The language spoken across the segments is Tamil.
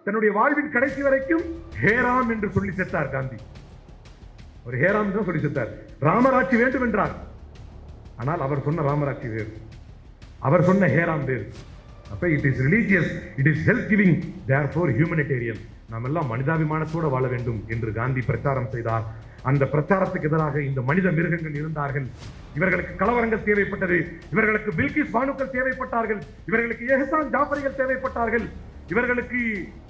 தன்னுடைய வாழ்வின் கடைசி வரைக்கும் ஹேராம் என்று சொல்லி செத்தார் காந்தி. ஒரு ஹேராம் தான் சொல்லி செத்தார். ராமராட்சி வேண்டும் என்றார். ஆனால் அவர் சொன்ன ராமராட்சி வேறு, அவர் சொன்ன ஹேராம் வேறு. அப்ப it is religious, it is health giving, therefore humanitarian. நாம் எல்லாம் மனிதாபிமானத்தோடு வாழ வேண்டும் என்று காந்தி பிரச்சாரம் செய்தார். அந்த பிரச்சாரத்துக்கு எதிராக இந்த மனித மிருகங்கள் இருந்தார்கள். இவர்களுக்கு கலவரங்கள் தேவைப்பட்டது, இவர்களுக்கு பில்கிஸ் பானுக்கள் தேவைப்பட்டார்கள், இவர்களுக்கு எஹ்சான் ஜாஃபரிகள் தேவைப்பட்டார்கள், இவர்களுக்கு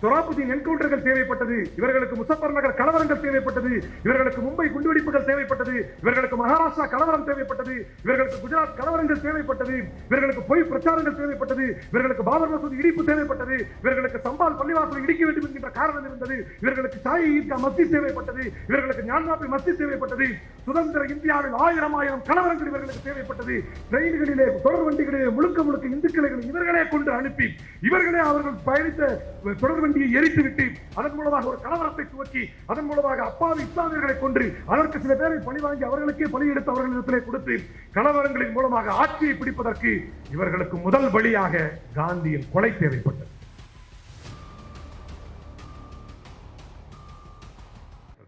சொராபுதீன் என்கவுண்டர்கள் தேவைப்பட்டது, இவர்களுக்கு முசஃபர் நகர் கலவரங்கள் தேவைப்பட்டது, இவர்களுக்கு மும்பை குண்டுவெடிப்புகள் தேவைப்பட்டது, இவர்களுக்கு மகாராஷ்டிரா கலவரம் தேவைப்பட்டது, இவர்களுக்கு குஜராத் கலவரங்கள் தேவைப்பட்டது, இவர்களுக்கு பொய் பிரச்சாரங்கள் தேவைப்பட்டது, இவர்களுக்கு பாபர் மசூதி இடிப்பு தேவைப்பட்டது, இவர்களுக்கு சம்பால் பள்ளிவாசலை இடிக்க வேண்டும் என்கின்ற காரணம் இருந்தது, இவர்களுக்கு ஷாஹி ஈத்கா மஸ்ஜித் தேவைப்பட்டது, இவர்களுக்கு ஞான்வாபி மஸ்ஜித் தேவைப்பட்டது, சுதந்திர இந்தியாவில் ஆயிரம் கலவரங்கள் இவர்களுக்கு தேவைப்பட்டது. ட்ரெயின்களிலே, தொடர் வண்டிகளிலே முழுக்க இந்துக்களை இவர்களே கொண்டு அனுப்பி இவர்களே அவர்கள் பயணித்த தொடர் வண்டியை எரித்துவிட்டு அதன் மூலமாக ஒரு கலவரத்தை துவக்கி அதன் மூலமாக அப்பாவி இஸ்லாமியர்களை கொன்று அதற்கு சில பேரை பழி வாங்கி அவர்களுக்கே பலி எடுத்து அவர்களிடத்திலே கொடுத்து கலவரங்களின் மூலமாக ஆட்சியை பிடிப்பதற்கு இவர்களுக்கு முதல் பலியாக காந்தியின் கொலை தேவைப்பட்டது.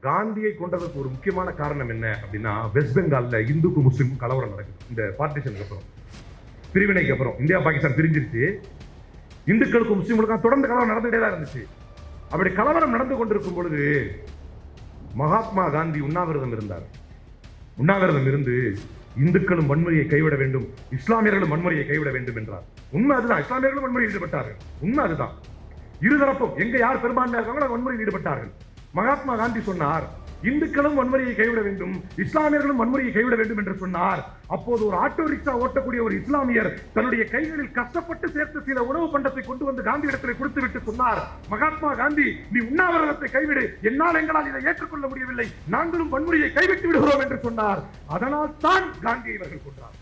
காந்தியை கொண்டதற்கு ஒரு முக்கியமான காரணம் என்ன அப்படின்னா, வெஸ்ட் பெங்கால்ல இந்துக்கும் முஸ்லிமுக்கும் கலவரம் நடக்குது. இந்த பார்ட்டிஷனுக்கு அப்புறம், பிரிவினைக்கு அப்புறம், இந்தியா பாகிஸ்தான் பிரிஞ்சிருச்சு. இந்துக்களுக்கும் முஸ்லிம்களுக்கும் தொடர்ந்து கலவரம் நடந்துகிட்டே தான் இருந்துச்சு. அப்படி கலவரம் நடந்து கொண்டிருக்கும் பொழுது மகாத்மா காந்தி உண்ணாவிரதம் இருந்தார். உண்ணாவிரதம் இருந்து இந்துக்களும் வன்முறையை கைவிட வேண்டும், இஸ்லாமியர்களும் வன்முறையை கைவிட வேண்டும் என்றார். உண்மை அதுதான், இஸ்லாமியர்களும் வன்முறையில் ஈடுபட்டார்கள். உண்மை அதுதான். இருதரப்பும் எங்க யார் பெரும்பான்மையாக இருக்காங்களோ வன்முறையில் ஈடுபட்டார்கள். மகாத்மா காந்தி சொன்னார், இந்துக்களும் வன்முறையை கைவிட வேண்டும், இஸ்லாமியர்களும் வன்முறையை கைவிட வேண்டும் என்று சொன்னார். அப்போது ஒரு ஆட்டோ ரிக்ஷா ஓட்டக்கூடிய ஒரு இஸ்லாமியர் தன்னுடைய கைகளில் கஷ்டப்பட்டு சேர்த்து சில உணவு பண்டத்தை கொண்டு வந்து காந்தி இடத்தில் கொடுத்து விட்டு சொன்னார், மகாத்மா காந்தி, நீ உண்ணாவிரதத்தை கைவிடு, எங்களால் இதை ஏற்றுக்கொள்ள முடியவில்லை, நாங்களும் வன்முறையை கைவிட்டு விடுகிறோம் என்று சொன்னார். அதனால் தான் காந்தி இவர்கள் கொண்டார்.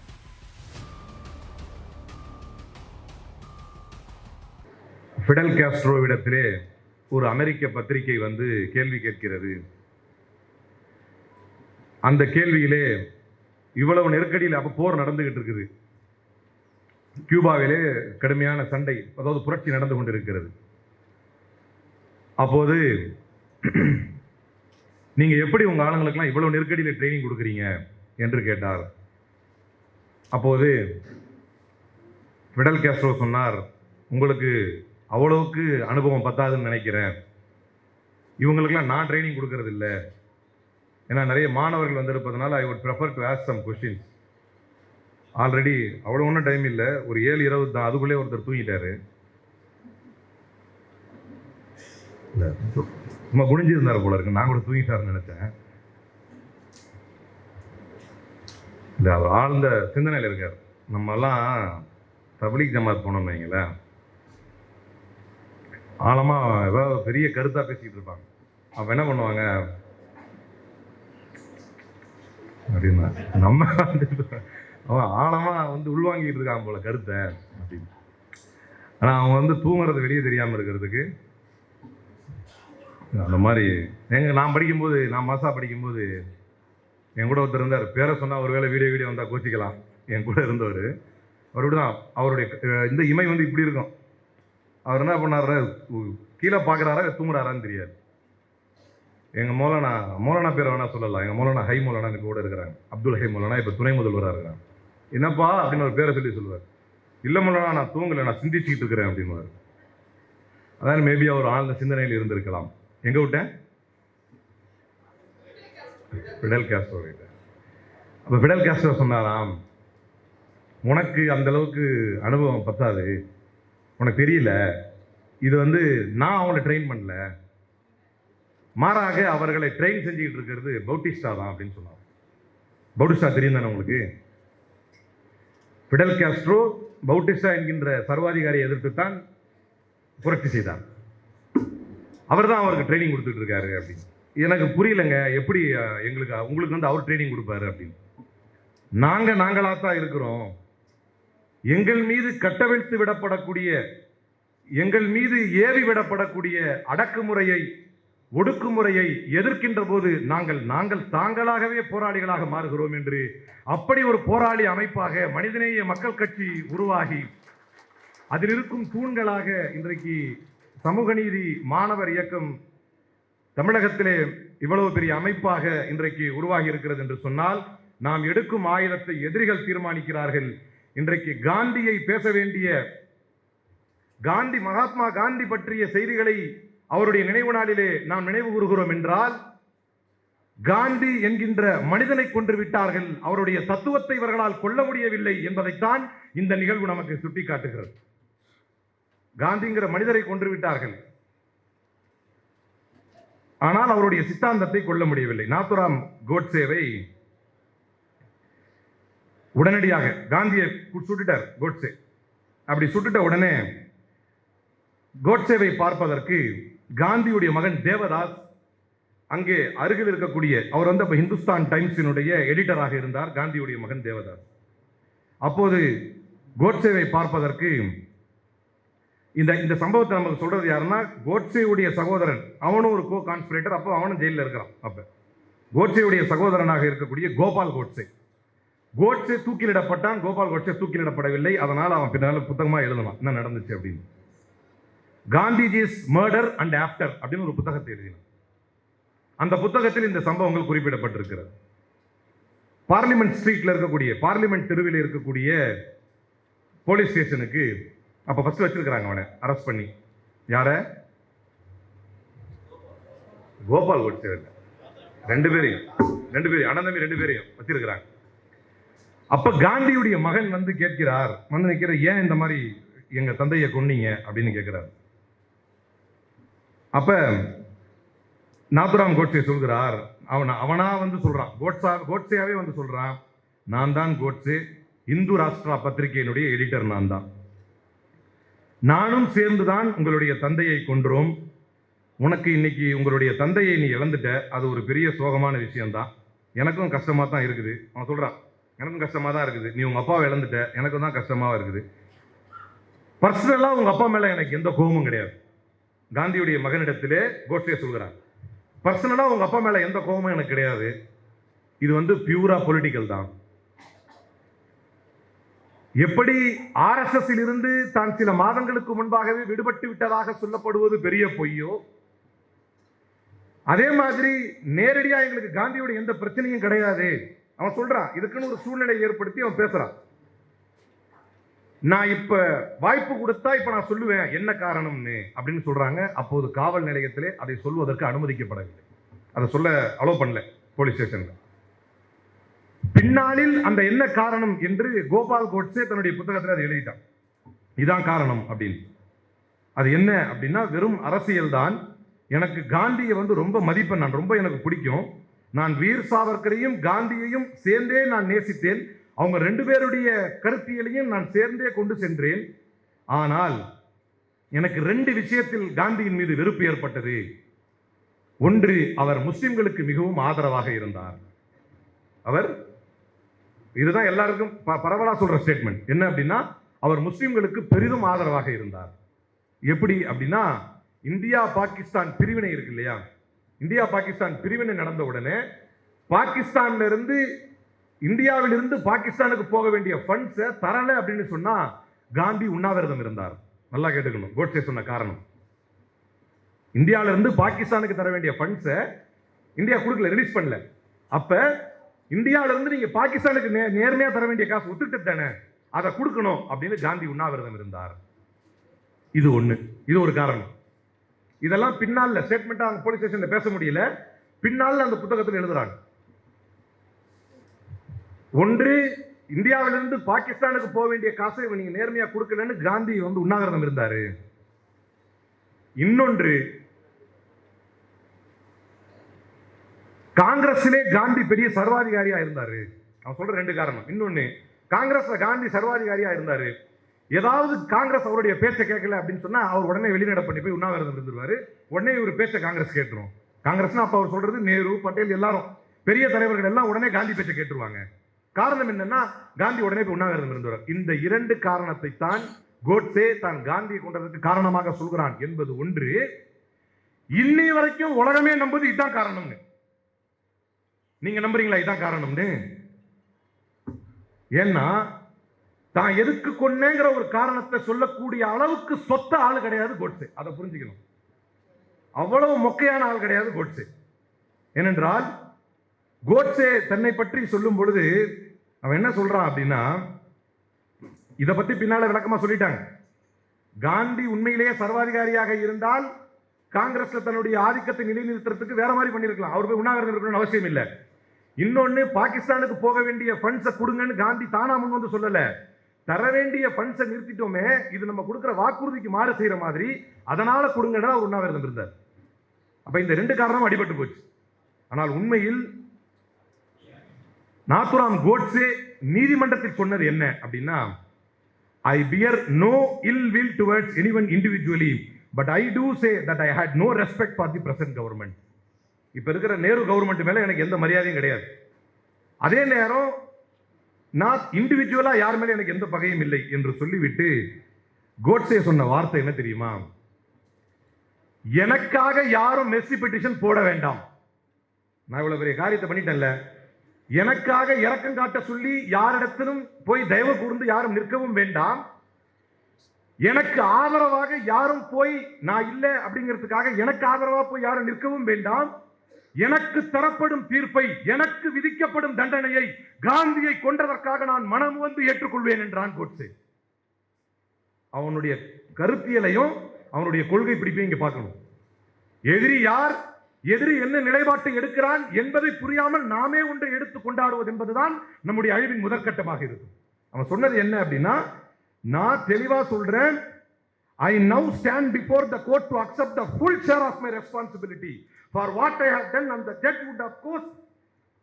பிடல் காஸ்ட்ரோவிடத்திலே ஒரு அமெரிக்க பத்திரிகை வந்து கேள்வி கேட்கிறது. அந்த கேள்வியிலே இவ்வளவு நெருக்கடியில் அப்ப போர் நடந்துகிட்டு இருக்குது. கியூபாவிலே கடுமையான சண்டை, அதாவது புரட்சி நடந்து கொண்டிருக்கிறது. அப்போது நீங்க எப்படி உங்க ஆளுங்களுக்கெல்லாம் இவ்வளவு நெருக்கடியில் ட்ரைனிங் கொடுக்குறீங்க என்று கேட்டார். அப்போது பிடல் காஸ்ட்ரோ சொன்னார், உங்களுக்கு அவ்வளவுக்கு அனுபவம் பத்தாதுன்னு நினைக்கிறேன், இவங்களுக்கெல்லாம் நான் ட்ரைனிங் கொடுக்கறது இல்லை, ஏன்னா நிறைய மாணவர்கள் வந்திருப்பதனால I would prefer to ask some questions. Already அவ்வளோ ஒன்றும் டைம் இல்லை, ஒரு 7:20 தான், அதுக்குள்ளே ஒருத்தர் தூங்கிட்டாரு. இல்லை சும்மா குனிஞ்சிருந்தார் போல இருக்கு, நான் கூட தூங்கிட்டாருன்னு நினைச்சேன். இல்லை அவர் ஆழ்ந்த சிந்தனையில் இருக்கார். நம்மெல்லாம் தப்லீக் ஜமாத் போனோம்னு வைங்களேன், ஆழமாக ஏதாவது பெரிய கருத்தாக பேசிக்கிட்டு இருப்பாங்க. அப்போ என்ன பண்ணுவாங்க அப்படின்னா, நம்ம அவன் ஆழமாக வந்து உள்வாங்கிட்டு இருக்கான் போல கருத்தை அப்படின்னு. ஆனால் அவன் வந்து தூங்குறது வெளியே தெரியாமல் இருக்கிறதுக்கு அந்த மாதிரி. நான் படிக்கும்போது, நான் மாசா படிக்கும்போது என் கூட ஒருத்தர் இருந்தார். பேரை சொன்னால் ஒரு வேளை வீடியோ வந்தால் கோச்சிக்கலாம். என் கூட இருந்தவர் அவர் தான், அவருடைய இந்த இமை வந்து இப்படி இருக்கும். அவர் என்ன பண்ணாரு, கீழே பார்க்குறாரா தூங்குறாரான்னு தெரியாது. எங்கள் மௌலானா பேரை வேணா சொல்லலாம். எங்கள் மௌலானா ஹை மௌலானா எனக்கு கூட இருக்கிறாங்க, அப்துல் ஹை மௌலானா, இப்போ துணை முதல்வராக இருக்கிறாங்க. என்னப்பா அப்படின்னு ஒரு பேரை சொல்லி சொல்லுவார். இல்லை மௌலானா, நான் தூங்கலை, நான் சிந்திச்சுக்கிட்டு இருக்கிறேன் அப்படின்வார். அதான் மேபி அவர் ஆழ்ந்த சிந்தனையில் இருந்திருக்கலாம். எங்கே விட்டேன்? பிடல் காஸ்ட்ரோ கிட்ட. அப்போ பிடல் காஸ்ட்ரோ சொன்னாராம், உனக்கு அந்த அளவுக்கு அனுபவம் பத்தாது, உனக்கு தெரியல, இது வந்து நான் அவங்களை ட்ரெயின் பண்ணல, மாறாக அவர்களை ட்ரெயின் செஞ்சுக்கிட்டு இருக்கிறது பௌட்டிஸ்டா தான் அப்படின்னு சொன்னார். பௌட்டிஸ்டா தெரியும் தானே உங்களுக்கு? பிடல் காஸ்ட்ரோ பௌட்டிஸ்டா என்கின்ற சர்வாதிகாரியை எதிர்த்து தான் புரட்சி செய்தார். அவர் தான் அவருக்கு ட்ரைனிங் கொடுத்துட்டு இருக்காரு அப்படின்னு. எனக்கு புரியலைங்க, எப்படி உங்களுக்கு வந்து அவர் ட்ரைனிங் கொடுப்பாரு அப்படின்னு. நாங்களாத்தான் இருக்கிறோம். எங்கள் மீது கட்டவிழ்த்து விடப்படக்கூடிய, எங்கள் மீது ஏவி விடப்படக்கூடிய அடக்குமுறையை, ஒடுக்குமுறையை எதிர்க்கின்ற போது நாங்கள் தாங்களாகவே போராளிகளாக மாறுகிறோம் என்று அப்படி ஒரு போராளி அமைப்பாக மனிதநேய மக்கள் கட்சி உருவாகி அதில் இருக்கும் தூண்களாக இன்றைக்கு சமூக நீதி மாணவர் இயக்கம் தமிழகத்திலே இவ்வளவு பெரிய அமைப்பாக இன்றைக்கு உருவாகி இருக்கிறது என்று சொன்னால் நாம் எடுக்கும் ஆயுதத்தை எதிரிகள் தீர்மானிக்கிறார்கள். இன்றைக்கு காந்தியை பேச வேண்டிய மகாத்மா காந்தி பற்றிய செய்திகளை அவருடைய நினைவு நாளிலே நாம் நினைவு கூறுகிறோம் என்றால் காந்தி என்கின்ற மனிதனை கொன்று விட்டார்கள், அவருடைய தத்துவத்தை இவர்களால் கொள்ள முடியவில்லை என்பதைத்தான் இந்த நிகழ்வு நமக்கு சுட்டிக்காட்டுகிறது. காந்திங்கிற மனிதரை கொன்று விட்டார்கள், ஆனால் அவருடைய சித்தாந்தத்தை கொள்ள முடியவில்லை. நாத்துராம் கோட்சேவை உடனடியாக காந்தியை சுட்டுட்டார் கோட்சே. அப்படி சுட்டுட்ட உடனே கோட்சேவை பார்ப்பதற்கு காந்தியுடைய மகன் தேவதாஸ் அங்கே அருகில் இருக்கக்கூடிய, அவர் அப்ப ஹிந்துஸ்தான் டைம்ஸினுடைய எடிட்டராக இருந்தார், காந்தியுடைய மகன் தேவதாஸ். அப்போது கோட்சேவை பார்ப்பதற்கு இந்த சம்பவத்தை நமக்கு சொல்றது யாருன்னா கோட்சேவுடைய சகோதரன், அவனும் ஒரு கோ கான்ஸ்பிரேட்டர், அப்போ அவனும் ஜெயிலில் இருக்கிறான். அப்ப கோட்சேவுடைய சகோதரனாக இருக்கக்கூடிய கோபால் கோட்சே தூக்கிலிடப்பட்டான். கோபால் கோட்சே தூக்கிலிடப்படவில்லை. அதனால் அவன் பின்னால் புத்தகமா எழுதலாம் என்ன நடந்துச்சு அப்படின்னு. காந்திஜிஸ் மர்டர் அண்ட் ஆஃப்டர் அப்படின்னு ஒரு புத்தகத்தை எழுதினான். அந்த புத்தகத்தில் இந்த சம்பவங்கள் குறிப்பிடப்பட்டிருக்கிறது. பார்லிமெண்ட் ஸ்ட்ரீட்ல இருக்கக்கூடிய, பார்லிமெண்ட் தெருவில் இருக்கக்கூடிய போலீஸ் ஸ்டேஷனுக்கு அப்ப ஃபர்ஸ்ட் வச்சிருக்கிறாங்க அவனை அரெஸ்ட் பண்ணி. யார? கோபால் கோட்சே. ரெண்டு பேரையும் அண்ணன் தம்பி ரெண்டு பேரையும் வச்சிருக்கிறாங்க. அப்ப காந்தியுடைய மகன் வந்து கேட்கிறார், வந்து நிற்கிற, ஏன் இந்த மாதிரி எங்க தந்தையை கொன்னீங்க அப்படின்னு கேட்கிறார். அப்ப நாத்துராம் கோட்சே சொல்கிறார், அவனா வந்து சொல்றான், கோட்சேயாவே வந்து சொல்றான், நான் தான் கோட்சே, இந்து ராஷ்டிரா பத்திரிகையினுடைய எடிட்டர் நான் தான், நானும் சேர்ந்துதான் உங்களுடைய தந்தையை கொன்றோம். உனக்கு இன்னைக்கு உங்களுடைய தந்தையை நீ இழந்துட்ட, அது ஒரு பெரிய சோகமான விஷயம்தான், எனக்கும் கஷ்டமா தான் இருக்குது. அவன் சொல்றான், எனக்கும் கஷ்டமா தான் இருக்குது, நீ உங்க அப்பாவை இழந்துட்ட, எனக்கும் தான் கஷ்டமா இருக்குது. பர்சனலா உங்க அப்பா மேல எனக்கு எந்த கோபமும் கிடையாது. காந்தியுடைய மகனிடத்திலே கோட்சே சொல்கிறார், பர்சனலா உங்க அப்பா மேல எந்த கோபமும் எனக்கு கிடையாது, இது வந்து பியூரா பொலிட்டிக்கல் தான். எப்படி RSS இருந்து தான் சில மாதங்களுக்கு முன்பாகவே விடுபட்டு விட்டதாக சொல்லப்படுவது பெரிய பொய்யோ, அதே மாதிரி நேரடியா எங்களுக்கு காந்தியோட எந்த பிரச்சனையும் கிடையாது. அவன் சொல்றான், இதுக்குன்னு ஒரு சூழ்நிலை ஏற்படுத்தி அவன் பேசுறான். நான் இப்ப வாய்ப்பு கொடுத்தா இப்ப நான் சொல்லுவேன் என்ன காரணம்னு அப்படின்னு சொல்றாங்க. அப்போது காவல் நிலையத்திலே அதை சொல்வதற்கு அனுமதிக்கப்படவில்லை, அதை சொல்ல அலோவ் பண்ணல போலீஸ் ஸ்டேஷன்ல. பின்னாளில் அந்த என்ன காரணம் என்று கோபால் கோட்சே தன்னுடைய புத்தகத்தில் அதை எழுதிட்டான், இதான் காரணம் அப்படின்னு. அது என்ன அப்படின்னா வெறும் அரசியல் தான். எனக்கு காந்தியை வந்து ரொம்ப மதிப்பேன், நான் ரொம்ப எனக்கு பிடிக்கும், நான் வீர் சாவர்கரையும் காந்தியையும் சேர்ந்தே நான் நேசித்தேன், அவங்க ரெண்டு பேருடைய கருத்தியலையும் நான் சேர்ந்தே கொண்டு சென்றேன். ஆனால் எனக்கு ரெண்டு விஷயத்தில் காந்தியின் மீது வெறுப்பு ஏற்பட்டது. ஒன்று, அவர் முஸ்லிம்களுக்கு மிகவும் ஆதரவாக இருந்தார். அவர், இதுதான் எல்லாருக்கும் பரவலா சொல்ற ஸ்டேட்மெண்ட், என்ன அப்படின்னா அவர் முஸ்லிம்களுக்கு பெரிதும் ஆதரவாக இருந்தார். எப்படி அப்படின்னா, இந்தியா பாகிஸ்தான் பிரிவினை இருக்கு இல்லையா, இந்தியா பாகிஸ்தான் பிரிவினை நடந்த உடனே பாகிஸ்தான்ல இருந்து இந்தியாவில் இருந்து பாகிஸ்தானுக்கு போக வேண்டிய ஃபண்ட்ஸை தரல அப்படின்னு சொன்னா காந்தி உண்ணாவிரதம் இருந்தார். நல்லா கேட்டுக்கணும், கோட்சே சொன்ன காரணம், இந்தியாவில இருந்து பாகிஸ்தானுக்கு தர வேண்டிய ஃபண்ட்ஸை இந்தியா கொடுக்கல, ரிலீஸ் பண்ணல. அப்ப இந்தியாவில இருந்து நீங்க பாகிஸ்தானுக்கு நேர்மையா தர வேண்டிய காசு ஒத்துக்கிட்டு தானே, அதை கொடுக்கணும் அப்படின்னு காந்தி உண்ணாவிரதம் இருந்தார். இது ஒண்ணு, இது ஒரு காரணம். இதெல்லாம் பின்னால ஸ்டேட்மெண்டா அவங்க போலீஸ் ஸ்டேஷன்ல பேச முடியல, பின்னால அந்த புத்தகத்தில் எழுதுறாங்க. ஒன்று, இந்தியாவிலிருந்து பாகிஸ்தானுக்கு போக வேண்டிய காசை நீங்க நேர்மையா கொடுக்கலன்னு காந்தி வந்து உண்ணாவிரதம் இருந்தாரு. இன்னொன்று, காங்கிரஸிலே காந்தி பெரிய சர்வாதிகாரியா இருந்தாரு. அவன் சொல்ற ரெண்டு காரணம். இன்னொன்னு, காங்கிரஸ்ல காந்தி சர்வாதிகாரியா இருந்தாரு, ஏதாவது காங்கிரஸ் அவருடைய பேச்சை கேட்கல அப்படின்னு சொன்னா அவர் உடனே வெளிநடை பண்ணி போய் உண்ணாவிரதம் இருந்துருவாரு. உடனே இவர் பேச்ச காங்கிரஸ் கேட்டுரும். காங்கிரஸ்னா அப்ப அவர் சொல்றது நேரு, பட்டேல், எல்லாரும் பெரிய தலைவர்கள் எல்லாம் உடனே காந்தி பேச்சை கேட்டுருவாங்க. காரணம் என்னன்னா காந்தி உடனே போய் உண்ணாவிரதம் இருந்தவர். இந்த இரண்டு காரணத்தை தான் கோட்சே தான் காந்தியை கொண்டதற்கு காரணமாக சொல்கிறான் என்பது ஒன்று. இன்னி வரைக்கும் உலகமே நம்புது இதுதான் காரணம்னு. நீங்க நம்புறீங்களா இதான் காரணம்னு? ஏன்னா தான் எதுக்கு கொன்னேங்கிற ஒரு காரணத்தை சொல்லக்கூடிய அளவுக்கு சொத்த ஆள் கிடையாது கோட்சே. அதை புரிஞ்சுக்கணும். அவ்வளவு மொக்கையான ஆள் கிடையாது கோட்சே. ஏனென்றால் கோட்சே தன்னை பற்றி சொல்லும் பொழுது அவன் என்ன சொல்றான் அப்படின்னா, இதை பத்தி பின்னால விளக்கமா சொல்லிட்டாங்க. காந்தி உண்மையிலேயே சர்வாதிகாரியாக இருந்தால் காங்கிரஸ்ல தன்னுடைய ஆதிக்கத்தை நிலைநிறுத்துறதுக்கு வேற மாதிரி பண்ணிருக்கலாம். அவர் போய் உண்ணாவிரதம் இருக்கணும்னு அவசியம் இல்லை. இன்னொன்னு, பாகிஸ்தானுக்கு போக வேண்டிய ஃபண்ட்ஸை கொடுங்கன்னு காந்தி தானா முன் வந்து சொல்லல. தர வேண்டிய ஃபண்ட்ஸை நிறுத்திட்டோமே, இது நம்ம கொடுக்கிற வாக்குறுதிக்கு மாறு செய்யற மாதிரி, அதனால கொடுங்கன்னா அவர் உண்ணாவிரதம் இருந்தார். அப்ப இந்த ரெண்டு காரணமும் அடிபட்டு போச்சு. ஆனால் உண்மையில் நாத்துராம் கோட்சே நீதிமன்றத்தில் சொன்னது என்ன அப்படின்னா, I bear no ill will towards anyone individually, but I do say that I had no respect for the present government. இப்ப இருக்கிற நேரு கவர்மெண்ட் மேல எனக்கு எந்த மரியாதையும் கிடையாது. அதே நேரம் நான் இண்டிவிஜுவலா யார் மேல எனக்கு எந்த பகையும் இல்லை என்று சொல்லிவிட்டு கோட்சே சொன்ன வார்த்தை என்ன தெரியுமா? எனக்காக யாரும் மெர்சி பெட்டிஷன் போட வேண்டாம். நான் இவ்வளவு பெரிய காரியத்தை பண்ணிட்டேன்ல, எனக்காக இரக்கம் காட்ட சொல்லி யாரிடத்திலும் போய் தயவு கூர்ந்து யாரும் நிற்கவும் வேண்டாம். எனக்கு ஆதரவாக யாரும் போய் நான் இல்லை அப்படிங்கிறதுக்காக எனக்கு ஆதரவாக போய் யாரும் நிற்கவும் வேண்டாம். எனக்கு தரப்படும் தீர்ப்பை, எனக்கு விதிக்கப்படும் தண்டனையை காந்தியை கொன்றதற்காக நான் மனம் வந்து ஏற்றுக்கொள்வேன் என்றான் கோட்சே. அவனுடைய கருத்தியலையும் அவனுடைய கொள்கை பிடிப்பையும் இங்க பார்க்கணும். எதிரி யார், எதிரி என்ன நிலைப்பாட்டை எடுக்கிறான் என்பதை புரியாமல் நாமே ஒன்றை எடுத்து கொண்டாடுவது என்பதுதான் நம்முடைய அழிவின் முதற்கட்டமாக இருக்கும். அவன் சொன்னது என்ன அப்படின்னா, நான் தெளிவா சொல்றேன், I now stand before the court to accept the full share of my responsibility for what I have done, and the judge would of course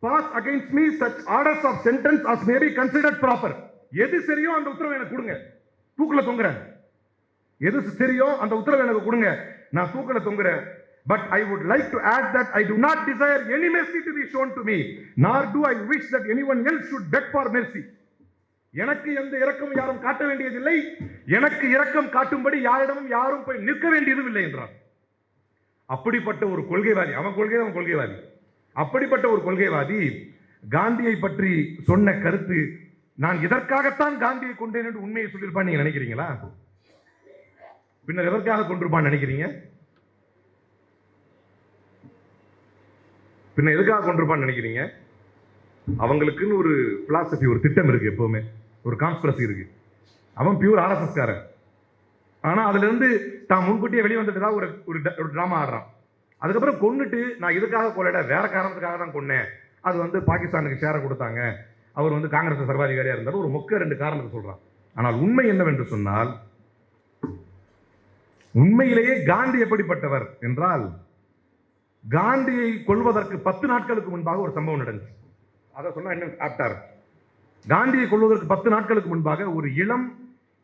pass against me such orders of sentence as may be considered proper. எது சரியோ அந்த உத்தரவை எனக்கு கொடுங்க, தூக்குல தொங்குறேன். எது சரியோ அந்த உத்தரவை எனக்கு கொடுங்க, நான் தூக்குல தொங்குறேன். But I would like to add that I do not desire any mercy to be shown to me, nor do I wish that anyone else should beg for mercy. எனக்கு எந்த இரக்கம் யாரும் காட்ட வேண்டியதில்லை, எனக்கு இரக்கம் காட்டும்படி யாரிடமும் யாரும் போய் நிற்க வேண்டியதும் இல்லை என்றார். அப்படிப்பட்ட ஒரு கொள்கைவாதி, அவன் கொள்கைவாதி. அப்படிப்பட்ட ஒரு கொள்கைவாதி காந்தியை பற்றி சொன்ன கருத்து, நான் இதற்காகத்தான் காந்தியை கொண்டேன் என்று உண்மையை சொல்லியிருப்பான் நீங்க நினைக்கிறீங்களா? பின்னர் எதற்காக கொண்டிருப்பான் நினைக்கிறீங்க? பின்ன எதுக்காக கொண்டிருப்பான்னு நினைக்கிறீங்க? அவங்களுக்குன்னு ஒரு பிலாசபி, ஒரு திட்டம் இருக்கு, எப்பவுமே ஒரு கான்ஸ்பிரசி இருக்கு. அவன் பியூர் ஆர்எஸ்எஸ் காரன். ஆனா அதுல இருந்து தான் முன்கூட்டியே வெளியே வந்துட்டு ஒரு ஒரு டிராமா ஆடுறான். அதுக்கப்புறம் கொன்னுட்டு நான் இதுக்காக கொள்ளட, வேற காரணத்துக்காக தான் கொன்னேன், அது வந்து பாகிஸ்தானுக்கு ஷேரை கொடுத்தாங்க, அவர் வந்து காங்கிரஸ் சர்வாதிகாரியா இருந்தாலும் ஒரு மொக்க ரெண்டு காரணத்தை சொல்றான். ஆனால் உண்மை என்னவென்று சொன்னால், உண்மையிலேயே காந்தி எப்படிப்பட்டவர் என்றால், காந்தியை கொள்வதற்கு 10 நாட்களுக்கு முன்பாக ஒரு சம்பவம் நடந்துச்சு. அதை சொன்னா என்ன ஆப்டார். காந்தியை கொள்வதற்கு 10 நாட்களுக்கு முன்பாக ஒரு இளம்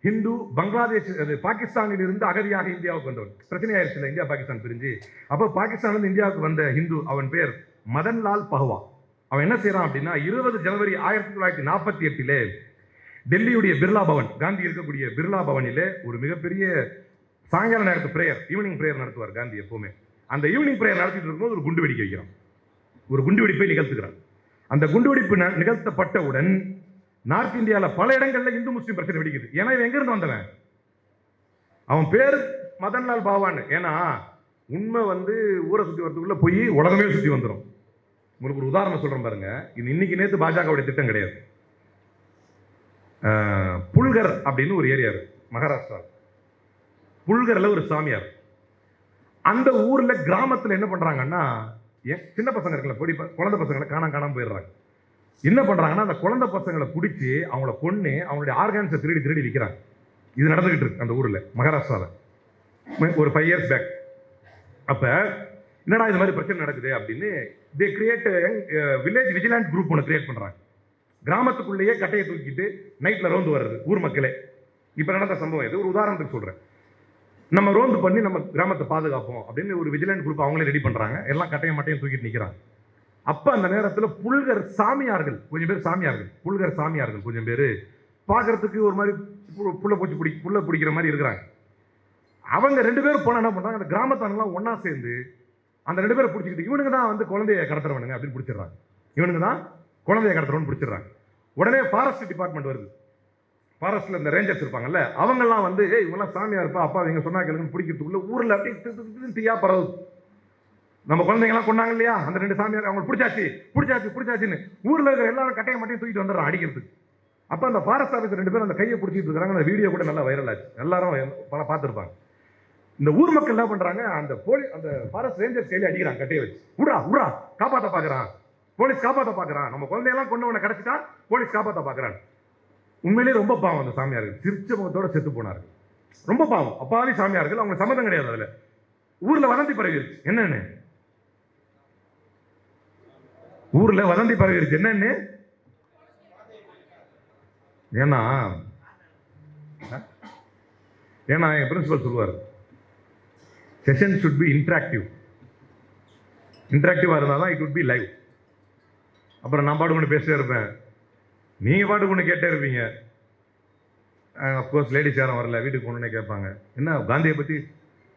ஹிந்து பங்களாதேஷ், பாகிஸ்தானில் இருந்து அகதியாக இந்தியாவுக்கு வந்தவன். பிரச்சனை ஆயிடுச்சு இந்தியா பாகிஸ்தான் பிரிஞ்சு. அப்போ பாகிஸ்தான் வந்து இந்தியாவுக்கு வந்த ஹிந்து, அவன் பேர் மதன்லால் பஹ்வா. அவன் என்ன செய்யறான் அப்படின்னா, 20 ஜனவரி 1948 டெல்லியுடைய பிர்லா பவன், காந்தி இருக்கக்கூடிய பிர்லா பவனிலே ஒரு மிகப்பெரிய சாயங்கால நேரத்து பிரேயர், ஈவினிங் பிரேயர் நடத்துவார் காந்தி எப்பவுமே. அந்த ஈவினிங் பிரேயர் நடத்திட்டு இருக்கும்போது ஒரு குண்டு வெடிக்க வைக்கிறான், ஒரு குண்டு வெடிப்பை நிகழ்த்துகிறான். அந்த குண்டுவெடிப்பு நிகழ்த்தப்பட்டவுடன் நார்த் இந்தியாவில் பல இடங்கள்ல இந்து முஸ்லீம் பிரச்சனை வெடிக்குது. ஏன்னா இவன் எங்க இருந்து வந்தவன்? அவன் பேர் மதன்லால் பாவான்னு. ஏன்னா உண்மை வந்து ஊரை சுத்தி வரதுக்குள்ள போய் உலகமே சுத்தி வந்துடும். உங்களுக்கு ஒரு உதாரணம் சொல்றேன் பாருங்க. இது இன்னைக்கு நேற்று பாஜகவுடைய திட்டம் கிடையாது. புல்கர் அப்படின்னு ஒரு ஏரியா இருக்கு மகாராஷ்டிரா. புல்கர்ல ஒரு சாமியார். அந்த ஊர்ல கிராமத்துல என்ன பண்றாங்கன்னா, சின்ன பசங்க இருக்குல்ல, பொடி குழந்தை பசங்களை காணாம போயிடுறாங்க. என்ன பண்றாங்கன்னா, அந்த குழந்தை பசங்களை பிடிச்சி அவங்கள கொன்னு அவங்களுடைய ஆர்கான்ஸை திருடி விற்கிறாங்க. இது நடந்துகிட்டு இருக்கு அந்த ஊர்ல, மகாராஷ்டிராவில் ஒரு 5 years பேக். அப்ப என்னடா இது மாதிரி பிரச்சனை நடக்குது அப்படின்னு தே கிரியேட் வில்லேஜ் விஜிலன்ஸ் குரூப் ஒன்று கிரியேட் பண்றாங்க. கிராமத்துக்குள்ளேயே கட்டையை தூக்கிட்டு நைட்ல ரோந்து வர்றது ஊர் மக்களே. இப்ப நடந்த சம்பவம் இது, ஒரு உதாரணத்துக்கு சொல்றேன். நம்ம ரோந்து பண்ணி நம்ம கிராமத்தை பாதுகாப்போம் அப்படின்னு ஒரு விஜிலன்ஸ் குரூப் அவங்களே ரெடி பண்றாங்க. எல்லாம் கட்டையை மட்டையும் தூக்கிட்டு நிக்கிறாங்க. அப்ப அந்த நேரத்தில் புல்கர் சாமியார்கள் கொஞ்சம் பேர், புல்கர் சாமியார்கள் கொஞ்சம் பேர் பார்க்கறதுக்கு ஒரு மாதிரி புல்ல பிடிக்கிற மாதிரி இருக்கிறாங்க. அவங்க 2 பேரும் போனா என்ன பண்றாங்க, அந்த கிராமத்தானெல்லாம் ஒன்னா சேர்ந்து அந்த 2 பேரை பிடிச்சிக்கிட்டு இவனுங்க தான் வந்து குழந்தைய கடத்துறவனுங்க அப்படின்னு பிடிச்சிடுறாங்க. இவனுங்க தான் குழந்தைய கடத்துறவனு பிடிச்சிடுறாங்க. உடனே ஃபாரஸ்ட் டிபார்ட்மெண்ட் வருது. ஃபாரஸ்ட்ல இந்த ரேஞ்சர்ஸ் இருப்பாங்கல்ல, அவங்கெல்லாம் வந்து இவங்கெல்லாம் சாமியா இருப்பா, அப்பா இவங்க சொன்னா கேளுங்கன்னு பிடிக்கிறதுக்குள்ள ஊர்ல அப்படியே தீயா பரவுது. நம்ம குழந்தைங்கலாம் கொண்டாங்க இல்லையா, அந்த 2 சாமியார் அவங்க பிடிச்சாச்சுன்னு ஊர்ல இருக்கிற எல்லாரும் கட்டையை மட்டும் தூக்கிட்டு வந்துடுறான் அடிக்கிறதுக்கு. அப்ப அந்த ஃபாரஸ்ட் ஆஃபீஸர் 2 பேரும் அந்த கையை பிடிச்சிட்டு இருக்காங்க. அந்த வீடியோ கூட நல்லா வைரல் ஆச்சு, எல்லாரும் பார்த்துருப்பாங்க. இந்த ஊர் மக்கள் என்ன பண்றாங்க, அந்த ஃபாரஸ்ட் ரேஞ்சர்ஸ் கையில அடிக்கிறாங்க கட்டையை வச்சு. உடா காப்பாத்த பாக்குறான், போலீஸ் காப்பாத்த பாக்குறான், நம்ம குழந்தையெல்லாம் கொண்டவனை கிடைச்சிட்டா போலீஸ் காப்பாத்த பாக்குறான். உண்மையிலேயே ரொம்ப பாவம் அந்த சாமியார்கள், சிரிச்ச முகத்தோட செத்து போனார்கள். ரொம்ப பாவம், அப்பாவி சாமியார்கள், அவங்க சம்மந்தம் கிடையாது. அதுல ஊர்ல வதந்தி பரவிருச்சு. என்னன்னு ஊர்ல வதந்தி பரவிருச்சு என்னன்னு? ஏன்னா என் பிரின்சிபல் சொல்லுவார், செஷன் should be interactive. இன்டராக்டிவா இருந்தாதான் இட் would be live. அப்புறம் நான் பாட்டு கொண்டு பேசிட்டே இருப்பேன், நீங்க பாட்டு கொண்டு கேட்டே இருப்பீங்க. அப்கோர்ஸ் லேடிஸ் யாரும் வரல, வீட்டுக்கு போகணுன்னே கேட்பாங்க, என்ன காந்தியை பத்தி?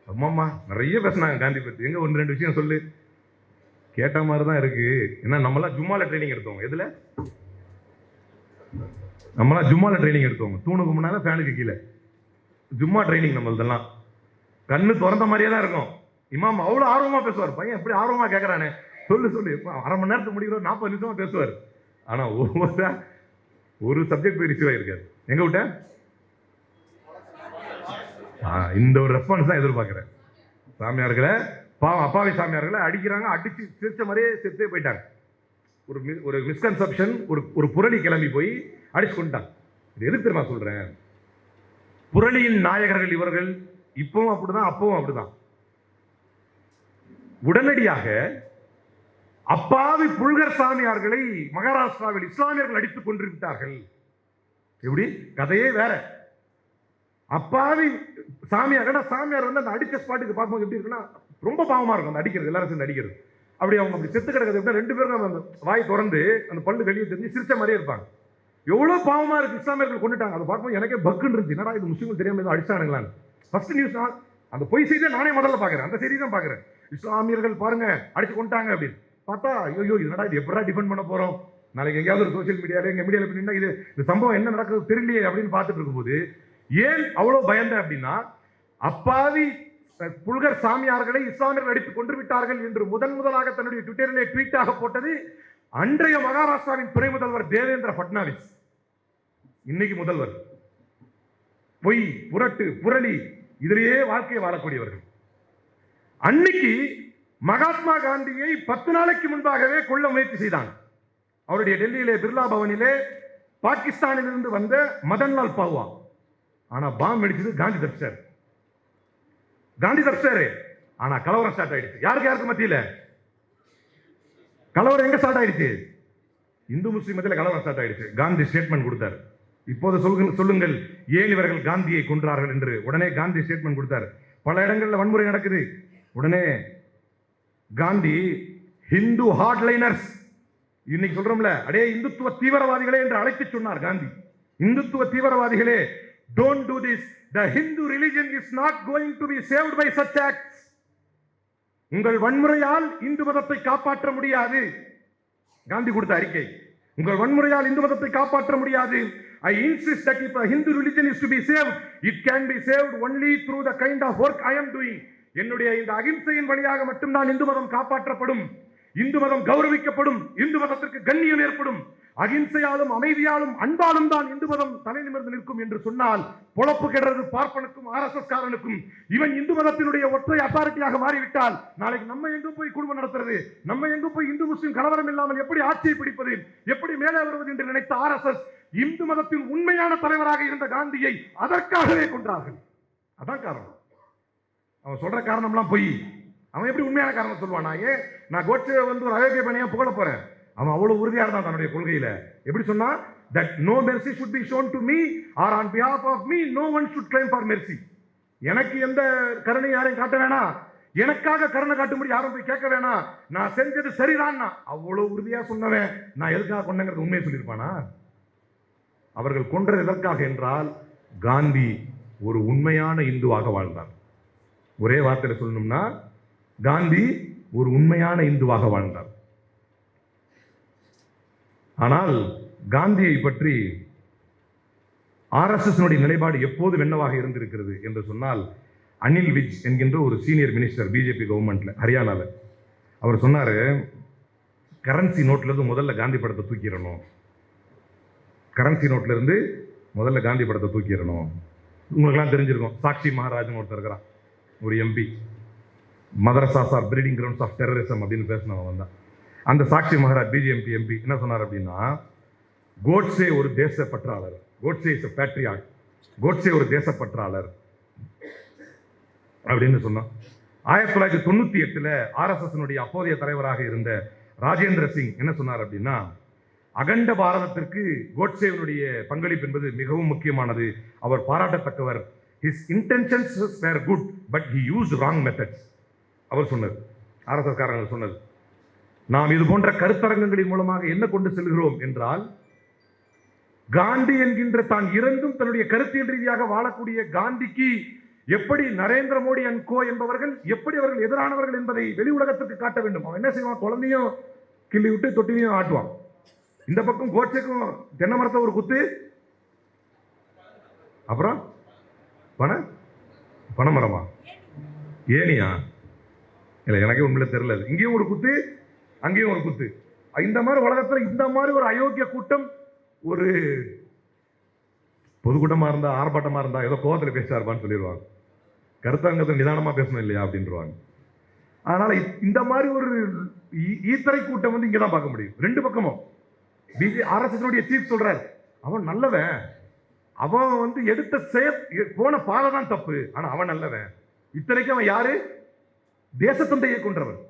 அம்மாம்மா நிறைய பேசினாங்க காந்தி பத்தி, எங்க 1-2 விஷயம் சொல்லு. கேட்ட மாதிரி தான் இருக்கு. ஏன்னா நம்மளாம் ஜும்மால ட்ரைனிங் எடுத்தோம். எதுல? நம்மளாம் ஜும்மால ட்ரைனிங் எடுத்தோம். தூணுக்கு முன்னால ஃபேனுக்கு கீழே ஜும்மா ட்ரைனிங். நம்மளதெல்லாம் கண்ணு திறந்த மாதிரியே தான் இருக்கும். இமாம் அவ்வளோ ஆர்வமா பேசுவார். பையன் எப்படி ஆர்வமா கேட்கறானே, சொல்லு 1/2 மணி நேரத்துக்கு முடிக்கிற 40 நிமிஷமா பேசுவார். ஆனா ஒரு சப்ஜெக்ட் போய் ரிசீவ் ஆகிருக்காரு. எங்க விட்ட இந்த ஒரு ரெஸ்பான்ஸ் தான் எதிர்பார்க்கிறேன். சாமியார்களை பாவம், அப்பாவி சாமியார்களை அடிக்கிறாங்க, அடிச்சு சிரிச்ச மாதிரியே செத்தே போயிட்டாங்க. ஒரு மிஸ்கன்செப்ஷன், ஒரு புரளி கிளம்பி போய் அடிச்சு கொண்டாங்க. இது எதுக்கு தெரியுமா சொல்றேன்? புரளியின் நாயகர்கள் இவர்கள். இப்பவும் அப்படிதான், அப்பவும் அப்படிதான். உடனடியாக அப்பாவி புல்கர் சாமியார்களை மகாராஷ்டிராவில் இஸ்லாமியர்கள் அடித்துக் கொண்டிருக்கிறார்கள். எப்படி? கதையே வேற. அப்பாவி சாமியார் வந்து அந்த அடிச்ச ஸ்பாட்டுக்கு பார்க்கும்போது எப்படி இருக்குன்னா ரொம்ப பாவமா இருக்கும். அந்த அடிக்கிறது, எல்லாரும் சேர்ந்து அடிக்கிறது. அப்படி அவங்க அப்படி செத்து கிடக்கிறது 2 பேரும் அந்த வாய் திறந்து அந்த பல்லு வெளியே தெரிஞ்சு சிரிச்ச மாதிரியே இருப்பாங்க. எவ்வளவு பாவமா இருக்கு. இஸ்லாமியர்கள் கொண்டுட்டாங்க. அதை பார்க்கும்போது எனக்கே பக்குன்னு இருந்துச்சு. என்னடா இது முஸ்லீம்கள் தெரியாம எதுவும் அடிச்சானுங்களான்னு. ஃபர்ஸ்ட் நியூஸ் அந்த பொய் செய்தியை நானே முதல்ல பாக்குறேன். அந்த செய்தி தான் பாக்குறேன். இஸ்லாமியர்கள் பாருங்க அடிச்சு கொண்டாங்க அப்படின்னு பார்த்தா, ஐயோ இதனடா இது எப்படா டிஃபெண்ட் பண்ண போறோம்? நாளைக்கு எங்கேயாவது ஒரு சோசியல் மீடியால எங்க மீடியால பின்னா இது இந்த சம்பவம் என்ன நடக்குது தெரியலையே அப்படின்னு பார்த்துட்டு இருக்கும்போது ஏன் அவ்வளவு பயந்த அப்படின்னா, அப்பாவி புல்கர் சாமியார்களை இஸ்லாமியர்கள் அடித்துக் கொண்டு விட்டார்கள் என்று முதலாக தன்னுடைய ட்விட்டரிலே ட்வீட்டாக போட்டது அன்றைய மகாராஷ்டிராவின் துணை முதல்வர் தேவேந்திர பட்னாவிஸ். இன்னைக்கு முதல்வர். பொய், புரட்டு, புரளி இதிலேயே வாழ்க்கையை வாழக்கூடியவர்கள். அன்னைக்கு மகாத்மா காந்தியை 10 நாளைக்கு முன்பாகவே கொல்ல முயற்சி செய்தான். அவருடைய டெல்லியிலே பிர்லா பவனிலே பாகிஸ்தானில் இருந்து வந்த மதன்லால் பாவா. ஆனா பாம் வெடிச்சது காந்தி தப்பிச்சாரு. ஆனா கலவரம் ஸ்டார்ட் ஆயிடுச்சு. யாருக்கு மத்தியில கலவரம் எங்க ஸ்டார்ட் ஆயிடுச்சு? இந்து முஸ்லிம் மத்தியில கலவரம் ஸ்டார்ட் ஆயிடுச்சு. காந்தி ஸ்டேட்மெண்ட் கொடுத்தார். இப்போது சொல்லுங்கள் ஏன் இவர்கள் காந்தியை கொன்றார்கள் என்று. உடனே காந்தி ஸ்டேட்மெண்ட் கொடுத்தார். பல இடங்கள்ல வன்முறை நடக்குது. உடனே காந்தி ஹிந்து ஹார்ட்லைனர்ஸ், இன்னைக்கு சொல்றோம்ல, அடே இந்துத்துவ தீவிரவாதிகளே என்று அழைத்து சொன்னார் காந்தி. இந்துத்துவ தீவிரவாதிகளே, don't do this. The Hindu religion is not going to be saved by such acts. உங்கள் வன்முறையால் இந்து மதத்தை காப்பாற்ற முடியாது. காந்தி கொடுத்த அறிக்கை. உங்கள் வன்முறையால் இந்து மதத்தை காப்பாற்ற முடியாது. I insist that if a Hindu religion is to be saved, it can be saved only through the kind of work I am doing. என்னுடைய இந்த அகிம்சையின் வழியாக மட்டும்தான் இந்து மதம் காப்பாற்றப்படும், இந்து மதம் கௌரவிக்கப்படும், இந்து மதத்திற்கு கண்ணியம் ஏற்படும். அகிம்சையாலும் அமைதியாலும் அன்பாலும் தான் இந்து மதம் தலை நிமிர்ந்து நிற்கும் என்று சொன்னால் பொழப்பு கெடுறது பார்ப்பனுக்கும் RSS காரனுக்கும். இவன் இந்து மதத்தினுடைய ஒற்றை அத்தாரிட்டியாக மாறிவிட்டால் நாளைக்கு நம்ம எங்க போய் குடும்பம் நடத்துறது, நம்ம எங்க போய் இந்து முஸ்லிம் கலவரம் இல்லாமல் எப்படி ஆட்சியை பிடிப்பது, எப்படி மேலே வருவது என்று நினைத்த RSS இந்து மதத்தின் உண்மையான தலைவராக இருந்த காந்தியை அதற்காகவே கொன்றார்கள். அதான் காரணம். அவன் சொல்ற காரணம்லாம் பொய். அவன் எப்படி உண்மையான காரணம் சொல்லுவான்? நான் கோட்சே வந்து ஒரு அயோக்கிய பணியா புகழ போறேன். அவன் அவ்வளவு உறுதியா இருந்தான் தன்னுடைய கொள்கையில. எப்படி சொன்னா, that no mercy should be shown to me or on behalf of me no one should claim for mercy. எனக்கு எந்த கருணை யாரையும் காட்ட வேணாம், எனக்காக கருணை காட்டும்படி யாரும் போய் கேட்க வேணாம், நான் செஞ்சது சரிதான். அவ்வளவு உறுதியா சொன்னவன் நான் எதுக்காக கொண்டங்கிறது உண்மையை சொல்லியிருப்பானா? அவர்கள் கொன்றது எதற்காக என்றால், காந்தி ஒரு உண்மையான இந்துவாக வாழ்ந்தார். ஒரே வார்த்தையில சொல்லணும்னா, காந்தி ஒரு உண்மையான இந்துவாக வாழ்ந்தார். ஆனால் காந்தியை பற்றி RSS நிலைப்பாடு எப்போது என்னவாக இருந்திருக்கிறது என்று சொன்னால், அனில் விஜ் என்கின்ற ஒரு சீனியர் மினிஸ்டர் பிஜேபி கவர்மெண்ட்ல ஹரியானால அவர் சொன்னாரு, கரன்சி நோட்ல இருந்து முதல்ல காந்தி படத்தை தூக்கிடணும், கரன்சி நோட்ல இருந்து முதல்ல காந்தி படத்தை தூக்கிடணும். உங்களுக்கெல்லாம் தெரிஞ்சிருக்கும், சாக்ஷி மகாராஜன் ஒருத்தர் இருக்கிறான், ஒரு MP, madrasas are breeding grounds of terrorism அப்படின்னு பேசினவன் தான். அந்த சாக்ஷி மகாராஜ் பிஜேபி எம்பி என்ன சொன்னார் அப்படின்னா, கோட்ஸே ஒரு தேச பற்றாளர், Godse is a patriot, Godse ஒரு தேச பற்றாளர் அப்படின்னு சொன்னான். 1998 RSS அப்போதைய தலைவராக இருந்த ராஜேந்திர சிங் என்ன சொன்னார் அப்படின்னா, அகண்ட பாரதத்திற்கு கோட்சேவனுடைய பங்களிப்பு என்பது மிகவும் முக்கியமானது, அவர் பாராட்டத்தக்கவர். his intentions were good but he used wrong methods. அவர் சொன்னது, RSS காரங்க சொன்னது. நாம் இது போன்ற கருத்தரங்கங்களின் மூலமாக என்ன கொண்டு செல்கிறோம் என்றால், காந்தி என்கின்ற தான் இறந்தும் தன்னுடைய கருத்தியல் ரீதியாக வாழக்கூடிய காந்திக்கு எப்படி நரேந்திர மோடி அண்ட் கோ என்பவர்கள் எப்படி அவர்கள் எதிரானவர்கள் என்பதை வெளி உலகத்துக்கு காட்ட வேண்டும். அவன் என்ன செய்வான், குழந்தையும் கிள்ளி விட்டு தொட்டிலையும் ஆட்டுவான். இந்த பக்கம் கோட்சேக்கும் தென்னை மரத்தை ஒரு குத்து, அப்புறம் பனைமரமா ஏனியா இல்லை எனக்கே உண்மையில தெரியல. இங்கேயும் ஒரு குத்து அங்கேயும் ஒரு குத்து. இந்த மாதிரி உலகத்தில் இந்த மாதிரி ஒரு அயோக்கிய கூட்டம், ஒரு பொதுக்கூட்டமா இருந்தா ஆர்ப்பாட்டமா இருந்தா ஏதோ கோவத்தில் பேசாருப்பான்னு சொல்லிடுவாங்க, கருத்தரங்கத்தை நிதானமா பேசணும் இல்லையா அப்படின்றாங்க. அதனால இந்த மாதிரி ஒரு ஈத்தரை கூட்டம் வந்து இங்கதான் பார்க்க முடியும். ரெண்டு பக்கமும் RSS சீஃப் சொல்றாரு, அவன் நல்லவன், அவன் வந்து எடுத்த போன பாதை தான் தப்பு, ஆனா அவன் நல்லவன். இத்தனைக்கு அவன் யாரு, தேசத்தந்தையை கொன்றவன்,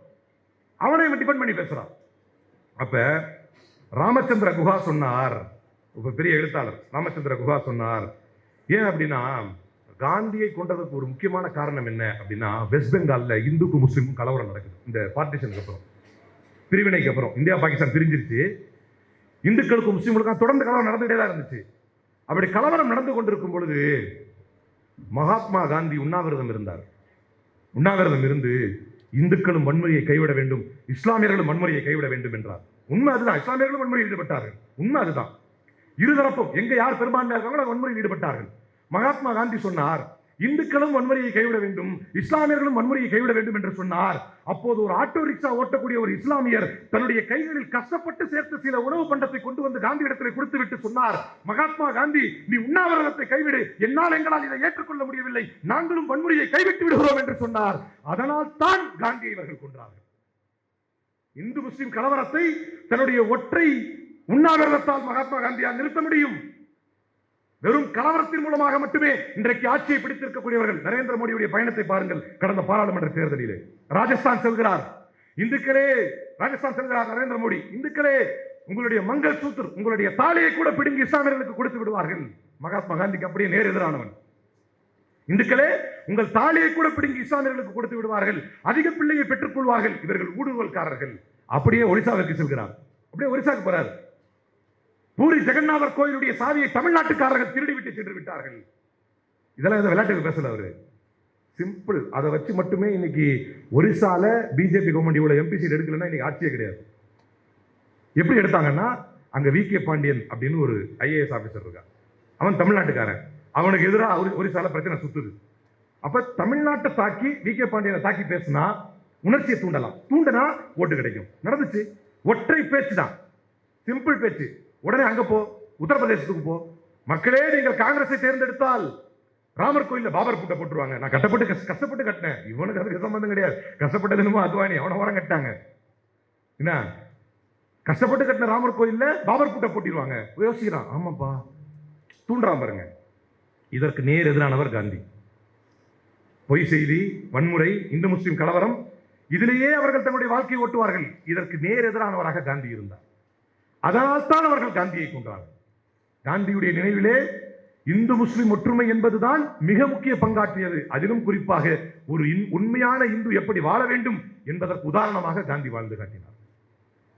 அவனை டிபெண்ட் பண்ணி பேசுறான். அப்ப ராமச்சந்திர குஹா சொன்னார், பெரிய எழுத்தாளர் ராமச்சந்திர குஹா சொன்னார், ஏன் அப்படின்னா காந்தியை கொண்டதுக்கு ஒரு முக்கியமான காரணம் என்ன அப்படின்னா, வெஸ்ட் பெங்கால்ல இந்துக்கும் முஸ்லிமுக்கும் கலவரம் நடக்குது. இந்த பார்ட்டிஷனுக்கு அப்புறம், பிரிவினைக்கு அப்புறம் இந்தியா பாகிஸ்தான் பிரிஞ்சிருச்சு. இந்துக்களுக்கும் முஸ்லிம்களுக்கும் தொடர்ந்து கலவரம் நடந்துகிட்டே தான் இருந்துச்சு. அப்படி கலவரம் நடந்து கொண்டிருக்கும் பொழுது மகாத்மா காந்தி உண்ணாவிரதம் இருந்தார். உண்ணாவிரதம் இருந்து இந்துக்களும் வன்முறையை கைவிட வேண்டும், இஸ்லாமியர்களும் வன்முறையை கைவிட வேண்டும் என்றார். உண்மை அதுதான், இஸ்லாமியர்களும் வன்முறையில் ஈடுபட்டார்கள், உண்மை அதுதான். இருதரப்பும் எங்க யார் பெரும்பான்மையாக இருக்காங்களோ வன்முறையில் ஈடுபட்டார்கள். மகாத்மா காந்தி சொன்னார், இந்துக்களும் வன்முறையை கைவிட வேண்டும், இஸ்லாமியர்களும் வன்முறையை கைவிட வேண்டும் என்று சொன்னார். அப்போது ஒரு ஆட்டோ ரிக்ஷா ஓட்டக்கூடிய ஒரு இஸ்லாமியர் தன்னுடைய கைகளில் கஷ்டப்பட்டு சேர்த்து சில உணவு பண்டத்தை கொண்டு வந்து காந்தி இடத்தில் கொடுத்து விட்டு சொன்னார், மகாத்மா காந்தி நீ உண்ணாவிரதத்தை கைவிடு, எங்களால் இதை ஏற்றுக்கொள்ள முடியவில்லை, நாங்களும் வன்முறையை கைவிட்டு விடுகிறோம் என்று சொன்னார். அதனால் தான் காந்தியை இவர்கள் கொன்றார்கள். இந்து முஸ்லிம் கலவரத்தை தன்னுடைய ஒற்றை உண்ணாவிரதத்தால் மகாத்மா காந்தியால் நிறுத்த முடியும். வெறும் கலவரத்தின் மூலமாக மட்டுமே இன்றைக்கு ஆட்சியை பிடித்திருக்கக்கூடியவர்கள். நரேந்திர மோடியுடைய பயணத்தை பாருங்கள். கடந்த பாராளுமன்ற தேர்தலிலே ராஜஸ்தான் செல்கிறார், இந்துக்களே, ராஜஸ்தான் செல்கிறார் நரேந்திர மோடி, இந்துக்களே உங்களுடைய மங்கள் சூத்திர, உங்களுடைய தாலியை கூட பிடுங்கி இஸ்லாமியர்களுக்கு கொடுத்து விடுவார்கள். மகாத்மா காந்திக்கு அப்படியே நேர் எதிரானவன். இந்துக்களே உங்கள் தாலியை கூட பிடுங்கி இஸ்லாமியர்களுக்கு கொடுத்து விடுவார்கள், அதிக பிள்ளையை பெற்றுக் கொள்வார்கள், இவர்கள் ஊடுருவல்காரர்கள். அப்படியே ஒரிசாவிற்கு செல்கிறார், அப்படியே ஒரிசாவுக்கு போறார். பூரி ஜெகநாதர் கோயிலுடைய சாவியை தமிழ்நாட்டுக்காரர்கள் திருடிவிட்டு சென்று விட்டார்கள். இதெல்லாம் இந்த விளையாட்டுக்கு பேசல அவரு, சிம்பிள். அதை வச்சு மட்டுமே இன்னைக்கு ஒரிசால பிஜேபி கவர்மெண்ட் இவ்வளவு எம்பி சீட் எடுக்கலன்னா இன்னைக்கு ஆட்சியே கிடையாது. எப்படி எடுத்தாங்கன்னா, அங்க வி.கே. பாண்டியன் அப்படின்னு ஒரு IAS ஆபீசர் இருக்கா, அவன் தமிழ்நாட்டுக்காரன், அவனுக்கு எதிராக ஒரிசால பிரச்சனை சுத்துது. அப்ப தமிழ்நாட்டை தாக்கி வி.கே. பாண்டியனை தாக்கி பேசினா உணர்ச்சியை தூண்டலாம், தூண்டனா ஓட்டு கிடைக்கும். நடந்துச்சு, ஒற்றை பேச்சு தான், சிம்பிள் பேச்சு. உடனே அங்க போ, உத்தரப்பிரதேசத்துக்கு போ, மக்களே நீங்கள் காங்கிரஸை தேர்ந்தெடுத்தால் ராமர் கோயில்ல பாபர் கூட்ட போட்டுருவாங்க. நான் கஷ்டப்பட்டு கட்டினேன், இவனுக்கு அதுக்கு சம்பந்தம் கிடையாது, கஷ்டப்பட்டது என்னமோ அத்வானி, அவனை ஓரம் கட்டாங்க. என்ன கஷ்டப்பட்டு கட்டின ராமர் கோயில்ல பாபர் கூட்ட போட்டிடுவாங்க. யோசிக்கிறான், ஆமாப்பா, தூண்டுறான் பாருங்க. இதற்கு நேர் எதிரானவர் காந்தி. பொய் செய்தி, வன்முறை, இந்து முஸ்லிம் கலவரம், இதிலேயே அவர்கள் தன்னுடைய வாழ்க்கையை ஓட்டுவார்கள். இதற்கு நேர் எதிரானவராக காந்தி இருந்தார். அதனால் தான் அவர்கள் காந்தியை கொன்றார்கள். காந்தியுடைய நினைவிலே இந்து முஸ்லிம் ஒற்றுமை என்பதுதான் மிக முக்கிய பங்காற்றியது. அதிலும் குறிப்பாக ஒரு உண்மையான இந்து எப்படி வாழ வேண்டும் என்பதற்கு உதாரணமாக காந்தி வாழ்ந்து காட்டினார்.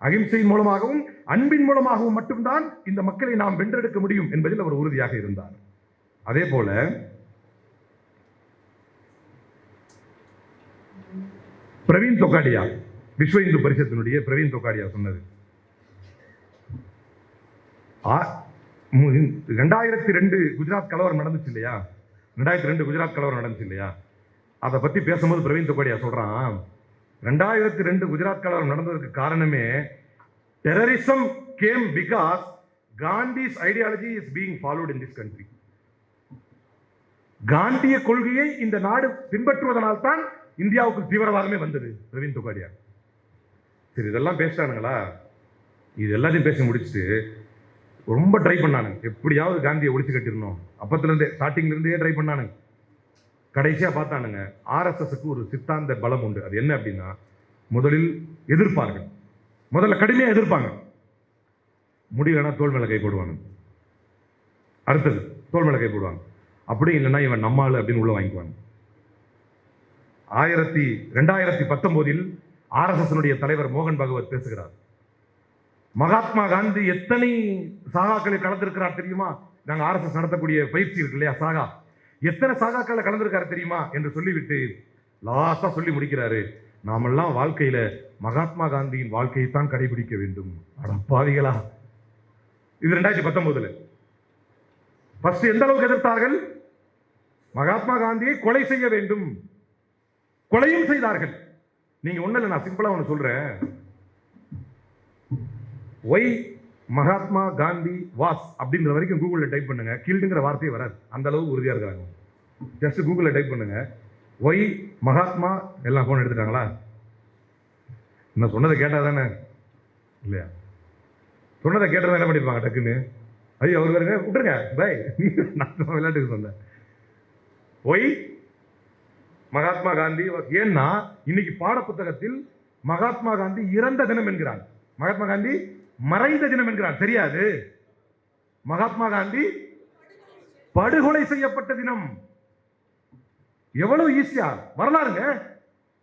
அகிம்சையின் மூலமாகவும் அன்பின் மூலமாகவும் மட்டும்தான் இந்த மக்களை நாம் வென்றெடுக்க முடியும் என்பதில் அவர் உறுதியாக இருந்தார். அதே போல பிரவீன் தொகாடியா, விஸ்வ இந்து பரிஷத்தினுடைய பிரவீன் தொகாடியா சொன்னது, 2002 குஜராத் கலவரம் நடந்துச்சு இல்லையா? 2002 குஜராத் கலவரம் நடந்துச்சு இல்லையா? அதை பத்தி பேசும்போது பிரவீன் தொகாடியா சொல்றான், 2002 குஜராத் கலவரம் நடந்ததுக்கு காரணமே terrorism came because Gandhi's ideology is being followed in this country. காந்திய கொள்கையை இந்த நாடு பின்பற்றுவதனால் தான் இந்தியாவுக்கு தீவிரவாதமே வந்தது. பிரவீன் தொகாடியா சரி, இதெல்லாம் பேசுறானுங்களா? இது எல்லாத்தையும் பேசி முடிச்சுட்டு ரொம்ப ட்ரை பண்ணானுங்க, எப்படியாவது காந்தியை ஒழிச்சு கட்டிடணும். அப்பத்திலிருந்தே ஸ்டார்டிங்ல இருந்தே ட்ரை பண்ணானுங்க. கடைசியா பார்த்தானுங்க, ஆர்எஸ்எஸ்க்கு ஒரு சித்தாந்த பலம் உண்டு. அது என்ன அப்படின்னா, முதலில் எதிர்ப்பார்கள், முதல்ல கடுமையா எதிர்ப்பாங்க, முடியலன்னா தோல் மேல கை போடுவாங்க, அடுத்தது தோல் மேல கை போடுவாங்க, அப்படி இல்லைன்னா இவன் நம்மாள் அப்படின்னு உள்ள வாங்கிக்குவாங்க. 2019 ஆர்எஸ்எஸ் தலைவர் மோகன் பகவத் பேசுகிறார், மகாத்மா காந்தி எத்தனை சாகாக்களை கலந்திருக்கிறார் தெரியுமா? நாங்க ஆர்எஸ்எஸ் நடத்தக்கூடிய பயிற்சி இருக்கு இல்லையா, சாகா, எத்தனை சாகாக்களை கலந்திருக்காரு தெரியுமா என்று சொல்லிவிட்டு லாஸ்டா சொல்லி முடிக்கிறாரு, நாமெல்லாம் வாழ்க்கையில மகாத்மா காந்தியின் வாழ்க்கையை தான் கடைபிடிக்க வேண்டும். அடப்பாவிகளா! இது 2019. ஃபர்ஸ்ட் எந்த அளவுக்கு எதிர்த்தார்கள்? மகாத்மா காந்தியை கொலை செய்ய வேண்டும், கொலையும் செய்தார்கள். நீங்க ஒண்ணு இல்லை, நான் சிம்பிளா ஒண்ணு சொல்றேன். ஒய் மகாத்மா காந்தி வாஸ் அப்படின்ற வரைக்கும் கூகுள்ல டைப் பண்ணுங்க, கில்டுங்கிற வார்த்தையே வராது, அந்த அளவுக்கு உறுதியா இருக்கிறாங்க. ஜஸ்ட் கூகுள்ல டைப் பண்ணுங்க, ஒய் மகாத்மா. எல்லாம் போன் எடுத்துட்டாங்களா? நான் சொன்னதை கேட்டா தானே இல்லையா? சொன்னதை கேட்டதான் என்ன பண்ணிருப்பாங்க டக்குன்னு? ஐயோ அவர் வருங்க, விட்டுருங்க பை, நான் விளையாட்டுக்கு சொன்னேன். ஒய் மகாத்மா காந்தி. ஏன்னா இன்னைக்கு பாட புத்தகத்தில் மகாத்மா காந்தி இறந்த தினம் என்கிறான், மகாத்மா காந்தி மறைந்த தினம் என்கிறான். தெரியாது, மகாத்மா காந்தி படுகொலை செய்யப்பட்ட தினம். எவ்வளவு ஈஸியா வரலாறுங்க,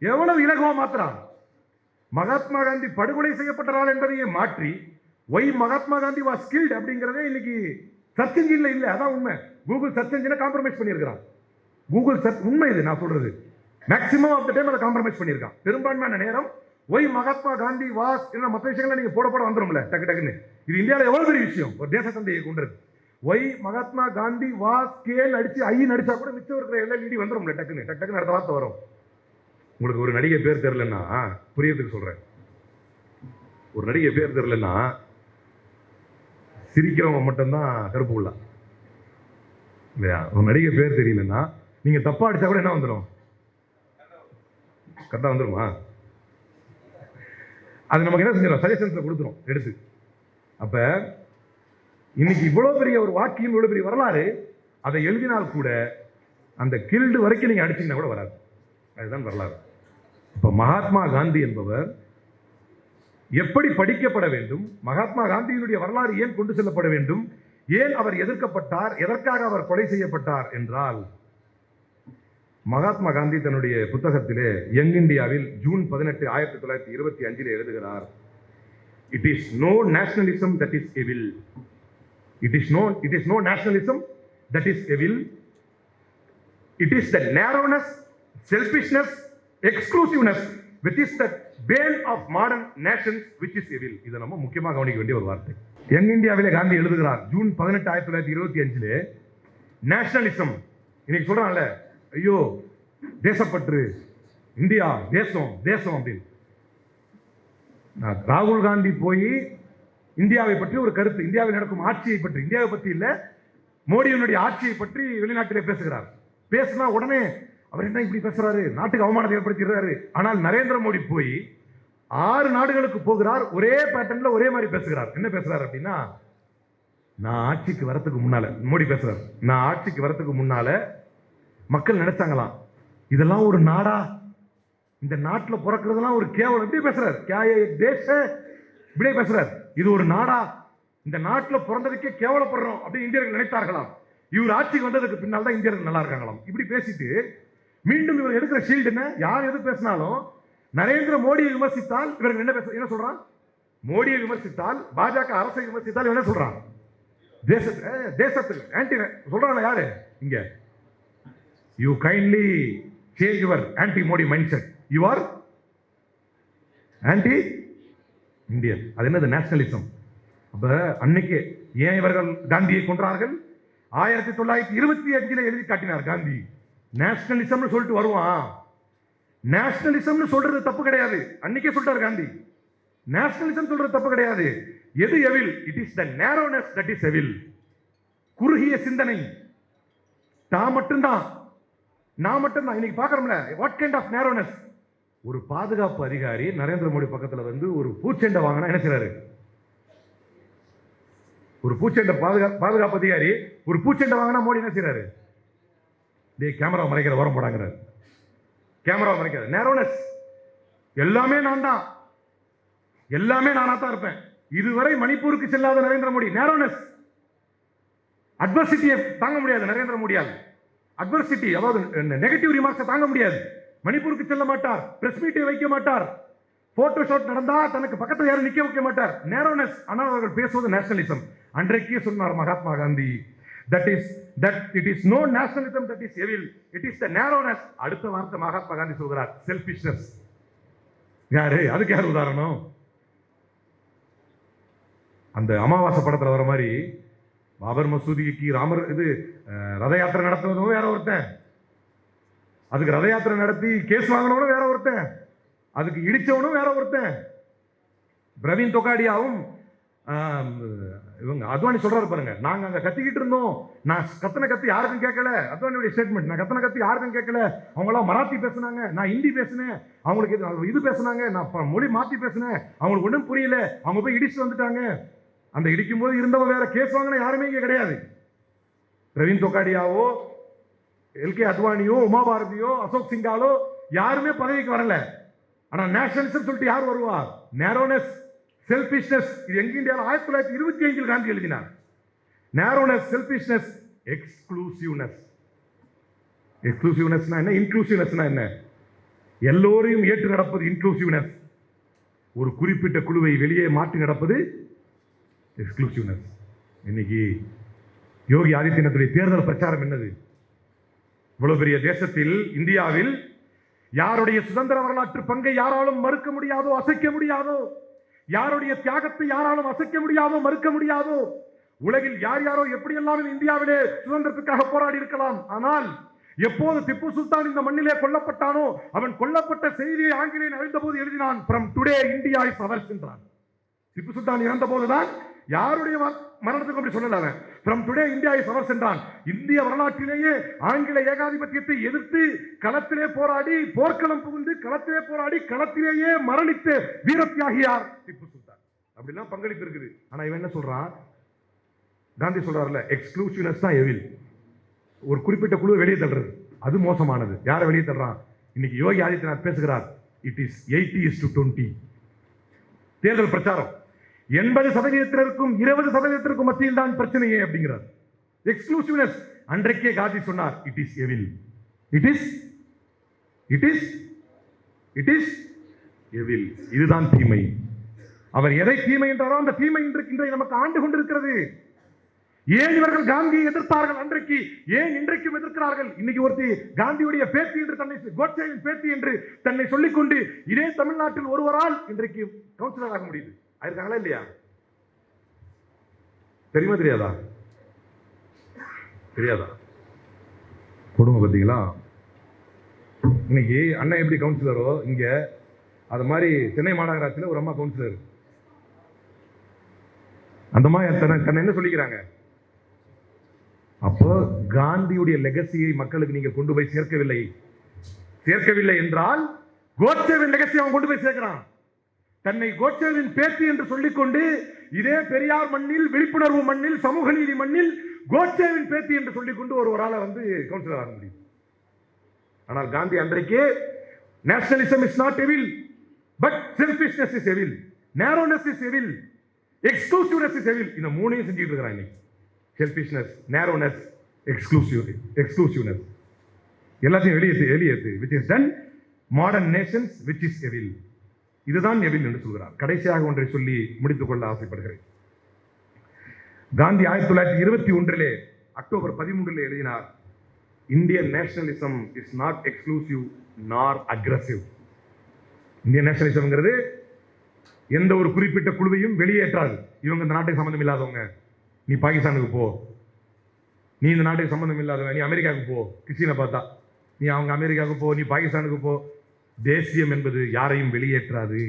எவ்வளவு இலகுவா மாத்திரான். மகாத்மா காந்தி படுகொலை செய்யப்பட்ட நாள் என்பதையே மாற்றி why Mahatma Gandhi was killed அப்படிங்கிறதே இன்னைக்கு சர்ச் இன்ஜின்ல இல்ல. அதான் உண்மை. கூகுள் சர்ச் இன்ஜினை காம்ப்ரமைஸ் பண்ணியிருக்கிறான். கூகுள் சர்ச் உண்மை, இது நான் சொல்றது. மேக்ஸிமம் ஆஃப் த டைம் அதை காம்ப்ரமைஸ் பண்ணியிருக்கான். பெரும்பான்மையான நேரம் ஒய் மகாத்மா காந்தி வாஸ் என்ன மற்ற விஷயங்களை நீங்க போட வந்துரும்ல டக்கு டக்குன்னு. இது இந்தியாவில் எவ்வளவு பெரிய விஷயம், ஒரு தேச சந்தையை கொண்டது. ஒய் மகாத்மா காந்தி வாஸ் கேல் அடிச்சு ஐ நடிச்சா கூட மிச்சம் இருக்கிற எல்எல்இடி வந்துரும்ல டக்குன்னு, டக்கு டக்குன்னு அடுத்த வார்த்தை வரும். உங்களுக்கு ஒரு நடிகை பேர் தெரியலன்னா புரியறதுக்கு சொல்றேன். ஒரு நடிகை பேர் தெரியலன்னா சிரிக்கிறவங்க மட்டும்தான் கருப்பு உள்ள இல்லையா? ஒரு நடிகை பேர் தெரியலன்னா நீங்க தப்பா அடிச்சா கூட என்ன வந்துடும்? கரெக்டா வந்துருமா? அது நமக்கு என்ன செஞ்சிடும்? சஜஷன்ஸ்ல கொடுத்துரும் எடுத்து. அப்ப இன்னைக்கு இவ்வளவு பெரிய ஒரு வாக்கியம், இவ்வளவு பெரிய வரலாறு, அதை எழுதினால் கூட அந்த கில்டு வரைக்கும் நீங்க அடிச்சீங்கன்னா கூட வராது. அதுதான் வரலாறு. இப்ப மகாத்மா காந்தி என்பவர் எப்படி படிக்கப்பட வேண்டும், மகாத்மா காந்தியினுடைய வரலாறு ஏன் கொண்டு செல்லப்பட வேண்டும், ஏன் அவர் எதிர்க்கப்பட்டார், எதற்காக அவர் கொலை செய்யப்பட்டார் என்றால், மகாத்மா காந்தி தன்னுடைய புத்தகத்திலே யங் இந்தியாவில் ஜூன் 18, 1925 எழுதுகிறார், it is no nationalism that is evil, it is no nationalism that is evil, it is the narrowness, selfishness, exclusiveness which is the bane of modern nations which is evil. இதை நம்ம முக்கியமாக கவனிக்க வேண்டிய ஒரு வார்த்தை. யங் இந்தியாவிலே காந்தி எழுதுகிறார் ஜூன் 18, 1925 நேஷனலிசம். இன்னைக்கு சொல்றான்ல, ஐயோ தேசப்பற்று, இந்தியா தேசம் தேசம் அப்படின்னு. ராகுல் காந்தி போய் இந்தியாவை பற்றி ஒரு கருத்து, இந்தியாவில் நடக்கும் ஆட்சியை பற்றி, இந்தியாவை பற்றி இல்ல மோடியினுடைய ஆட்சியை பற்றி வெளிநாட்டிலே பேசுகிறார். பேசினா உடனே அவர் என்ன இப்படி பேசுறாரு, நாட்டுக்கு அவமானத்தை ஏற்படுத்துகிறாரு. ஆனால் நரேந்திர மோடி போய் 6 நாடுகளுக்கு போகிறார், ஒரே பேட்டர்ன்ல ஒரே மாதிரி பேசுகிறார். என்ன பேசுறாரு அப்படின்னா, நான் ஆட்சிக்கு வரத்துக்கு முன்னால, மோடி பேசுறாரு, நான் ஆட்சிக்கு வரத்துக்கு முன்னால மக்கள் நினைச்சாங்களாம் இதெல்லாம் ஒரு நாடா, இந்த நாட்டில் பிறக்கிறதுலாம் ஒரு கேவலம், இப்படி பேசுறாரு. இப்படியே பேசுறாரு, இது ஒரு நாடா, இந்த நாட்டில் பிறந்ததுக்கே கேவலப்படுறோம் அப்படின்னு இந்தியர்கள் நினைத்தார்களாம். இவர் ஆட்சிக்கு வந்ததுக்கு பின்னால் தான் இந்தியர்கள் நல்லா இருக்காங்களாம். இப்படி பேசிட்டு மீண்டும் இவர் எடுக்கிற ஷீல்டு என்ன, யார் எது பேசினாலும் நரேந்திர மோடியை விமர்சித்தால் இவர்கள் என்ன சொல்றான், மோடியை விமர்சித்தால், பாஜக அரசை விமர்சித்தால் என்ன சொல்றான், தேசத்துக்கு ஆன்டி சொல்றாங்க. யாரு இங்க, you kindly change your anti Modi mind set, you are anti Indian. அது என்னது, நேஷனலிசம். அப்ப அன்னைக்கே ஏன் இவர்கள் காந்தியை கொன்றார்கள்? 1925 எழுதி காட்டினார் காந்தி. நேஷனலிசம் சொல்லிட்டு வருவான். நேஷனலிசம் சொல்றது தப்பு கிடையாது, அன்னைக்கே சொல்றாரு காந்தி. நேஷனலிசம் சொல்றது தப்பு கிடையாது. எது evil? It is the narrowness that is evil. குறுகிய சிந்தனை. நான் மட்டும்தான் இன்னைக்கு பாக்குறோம்ல. What kind of narrowness? ஒரு பாதுகாப்பு அதிகாரி நரேந்திர மோடி பக்கத்துல வந்து ஒரு பூச்செண்டை வாங்கினா என்ன செய்றாரு? ஒரு பூச்செண்டை பாதுகாப்பு அதிகாரி ஒரு பூச்செண்டை வாங்கினா மோடி என்ன செய்றாரு? கேமரா மறைக்கிற வரம் போடாங்கிறார். கேமரா மறைக்கிற நேரோனஸ். எல்லாமே நான் தான், எல்லாமே நானா தான் இருப்பேன். இதுவரை மணிப்பூருக்கு செல்லாத நரேந்திர மோடி நேரோனஸ். அட்வர்சிட்டியை தாங்க முடியாது நரேந்திர மோடியால். அட்வர்சிட்டி, அதாவது நெகட்டிவ் ரிமார்க்ஸ் தாங்க முடியாது. மணிப்பூருக்கு செல்ல மாட்டார், பிரஸ் மீட்டை வைக்க மாட்டார், போட்டோ ஷாட் நடந்தா தனக்கு பக்கத்தில் யாரும் நிக்க வைக்க மாட்டார். நேரோனஸ். ஆனால் அவர்கள் பேசுவது நேஷனலிசம். அன்றைக்கே சொன்னார் Mahatma Gandhi, that it is no nationalism that is evil, it is the narrowness. அடுத்த வார்த்தை மகாத்மா காந்தி சொல்கிறார், selfishness. யாரு? அதுக்கு யார் உதாரணம்? அந்த அமாவாசை படத்துல வர மாதிரி பாபர் மசூதிக்கு ராமர் இது ரத யாத்திரை நடத்துவதும் வேற ஒருத்தன், அதுக்கு ரத யாத்திரை நடத்தி கேஸ் வாங்கினவனும் வேற ஒருத்தன், அதுக்கு இடிச்சவனும் வேற ஒருத்தன். பிரவீன் தொகாடியாவும் இவங்க அத்வானி சொல்றாரு பாருங்க, நாங்க அங்க கத்திக்கிட்டு இருந்தோம், நான் கத்தனை கத்தி யாருக்கும் கேட்கல. அத்வானியுடைய ஸ்டேட்மெண்ட், நான் கத்தனை கத்தி யாருக்கும் கேட்கல. அவங்க எல்லாம் மராத்தி பேசினாங்க, நான் ஹிந்தி பேசினேன், அவங்களுக்கு இது பேசினாங்க, நான் மொழி மாத்தி பேசினேன், அவங்களுக்கு ஒன்றும் புரியல, அவங்க போய் இடிச்சு வந்துட்டாங்க. அந்த இடிக்கும் போது இருந்தவங்க வேற, கேஸ் வாங்கின யாருமே இங்க கிடையாது. பிரவீன் தொகாடியாவோ எல்கே அத்வானியோ உமா பாரதியோ அசோக் சிங்காலோ யாருமே பதவிக்கு வரல. ஆனா நேஷனலிசம் சொல்லிட்டு யார் வருவா? நேரோனஸ், செல்பிஷ்னஸ். இது எங்க இந்தியாவில் 1925 காந்தி எழுதினார். நேரோனஸ், செல்பிஷ்னஸ், எக்ஸ்க்ளூசிவ்னஸ். எக்ஸ்க்ளூசிவ்னஸ்னா என்ன? இன்க்ளூசிவ்னஸ்னா என்ன? எல்லோரையும் ஏற்று நடப்பது இன்க்ளூசிவ்னஸ். ஒரு குறிப்பிட்ட குழுவை வெளியே மாற்றி நடப்பது எக்ஸ்க்ளூசிவ்னஸ். இன்னைக்கு யோகி ஆதித்யநாத்துடைய தேர்தல் பிரச்சாரம் என்னது? இவ்வளவு பெரிய தேசத்தில், இந்தியாவில் யாருடைய சுதந்திர வரலாற்று பங்கை யாராலும் மறுக்க முடியாதோ, அசைக்க முடியாதோ, யாருடைய தியாகத்தை யாராலும் அசைக்க முடியாதோ, மறுக்க முடியாதோ. உலகில் யார் யாரோ எப்படியெல்லாம் இந்தியாவிலே சுதந்திரத்துக்காக போராடி இருக்கலாம். ஆனால் எப்போது திப்பு சுல்தான் இந்த மண்ணிலே கொல்லப்பட்டானோ, அவன் கொல்லப்பட்ட செய்தியை ஆங்கிலேயன் அறிந்த போது எழுதினான், from today India is ours என்றான். திப்பு சுல்தான் இறந்த போதுதான் யாருடைய மரணத்துக்கு அப்படி சொல்லல. அவன் from today India is ours என்றான். இந்திய வரலாற்றிலேயே ஆங்கில ஏகாதிபத்தியத்தை எதிர்த்து களத்திலே போராடி, போர்க்களம் புகுந்து களத்திலே போராடி, களத்திலேயே மரணித்த வீரத்தியாகியார் திப்பு சுல்தான். அப்படிலாம் பங்களிப்பு இருக்குது. ஆனா இவன் என்ன சொல்றான்? காந்தி சொல்றாருல, எக்ஸ்க்ளூசிவ்னஸ் தான் எவில். ஒரு குறிப்பிட்ட குழு வெளியே தள்ளுறது, அது மோசமானது. யாரை வெளியே தள்ளுறான்? இன்னைக்கு யோகி ஆதித்யநாத் பேசுகிறார், இட் இஸ் 80:20. தேர்தல் பிரச்சாரம் 80%-க்கும் 20%-க்கும் மத்தியில் தான் பிரச்சனையே அப்படிங்கிறார். எக்ஸ்க்ளூசிவ்னஸ். அன்றைக்கே காந்தி சொன்னார், it is evil. It is எவில். இதுதான் தீமை. அவர் எதை தீமை என்றாரோ அந்த தீமை இன்றைக்கு நமக்கு ஆண்டு கொண்டிருக்கிறது. ஏன் இவர்கள் காந்தியை எதிர்த்தார்கள் அன்றைக்கு? ஏன் இன்றைக்கும் எதிர்க்கிறார்கள்? இன்னைக்கு ஒருத்தி காந்தியுடைய பேத்தி என்று தன்னை, கோட்சேவின் பேத்தி என்று தன்னை சொல்லிக்கொண்டு இதே தமிழ்நாட்டில் ஒருவரால் இன்றைக்கு கவுன்சிலர் ஆக முடியுது. ஆயிருக்காங்களா இல்லையா? தெரியுமா தெரியாதா? தெரியாதா? கொடுமை பார்த்தீங்களா? இன்னைக்கு அண்ணன் எப்படி கவுன்சிலரோ இங்க, அது மாதிரி சென்னை மாநகராட்சியில் ஒரு அம்மா கவுன்சிலர். அந்த மாதிரி தன்னை என்ன சொல்லிக்கிறாங்க? அப்போ காந்தியுடைய லெகசியை மக்களுக்கு நீங்கள் கொண்டு போய் சேர்க்கவில்லை என்றால் கோட்சேவின் லெகசி அவன் கொண்டு போய் சேர்க்கிறான். தன்னை கோட்சேவின் பேத்தி என்று சொல்லிக்கொண்டு இதே பெரியார் மண்ணில், விழிப்புணர்வு மண்ணில், சமூக நீதி மண்ணில் கோட்சேவின் பேத்தி என்று சொல்லிக்கொண்டு ஒருவரால கவுன்சிலர் ஆக முடியும். ஆனால் காந்தி அன்றைக்கு nationalism is not evil, but selfishness is evil, narrowness is evil, exclusiveness is evil. இந்த மூணையும் செஞ்சுட்டு இருக்கிறான் இன்னைக்கு. செல்ஃபிஷ்னஸ், நேரோனஸ், எக்ஸ்க்ளூசிவ்னஸ் எல்லாத்தையும் வெளியேற்று. which is done modern nations which is evil. இதுதான் எவில் என்று சொல்கிறார். கடைசியாக ஒன்றை சொல்லி முடித்துக் கொள்ள ஆசைப்படுகிறேன். காந்தி 1921 அக்டோபர் 13 எழுதினார், Indian nationalism is not exclusive நார் அக்ரெசிவ். இந்தியன் நேஷனலிசம்ங்கிறது எந்த ஒரு குறிப்பிட்ட குழுவையும் வெளியேற்றாது. இவங்க இந்த நாட்டுக்கு சம்பந்தம் இல்லாதவங்க, நீ பாகிஸ்தானுக்கு போ, நீ இந்த நாட்டுக்கு சம்பந்தம் இல்லாதவன், நீ அமெரிக்காவுக்கு போ, கிறிஸ்டினை பார்த்தா நீ அவங்க அமெரிக்காவுக்கு போ, நீ பாகிஸ்தானுக்கு போ. தேசியம் என்பது யாரையும் வெளியேற்றாது.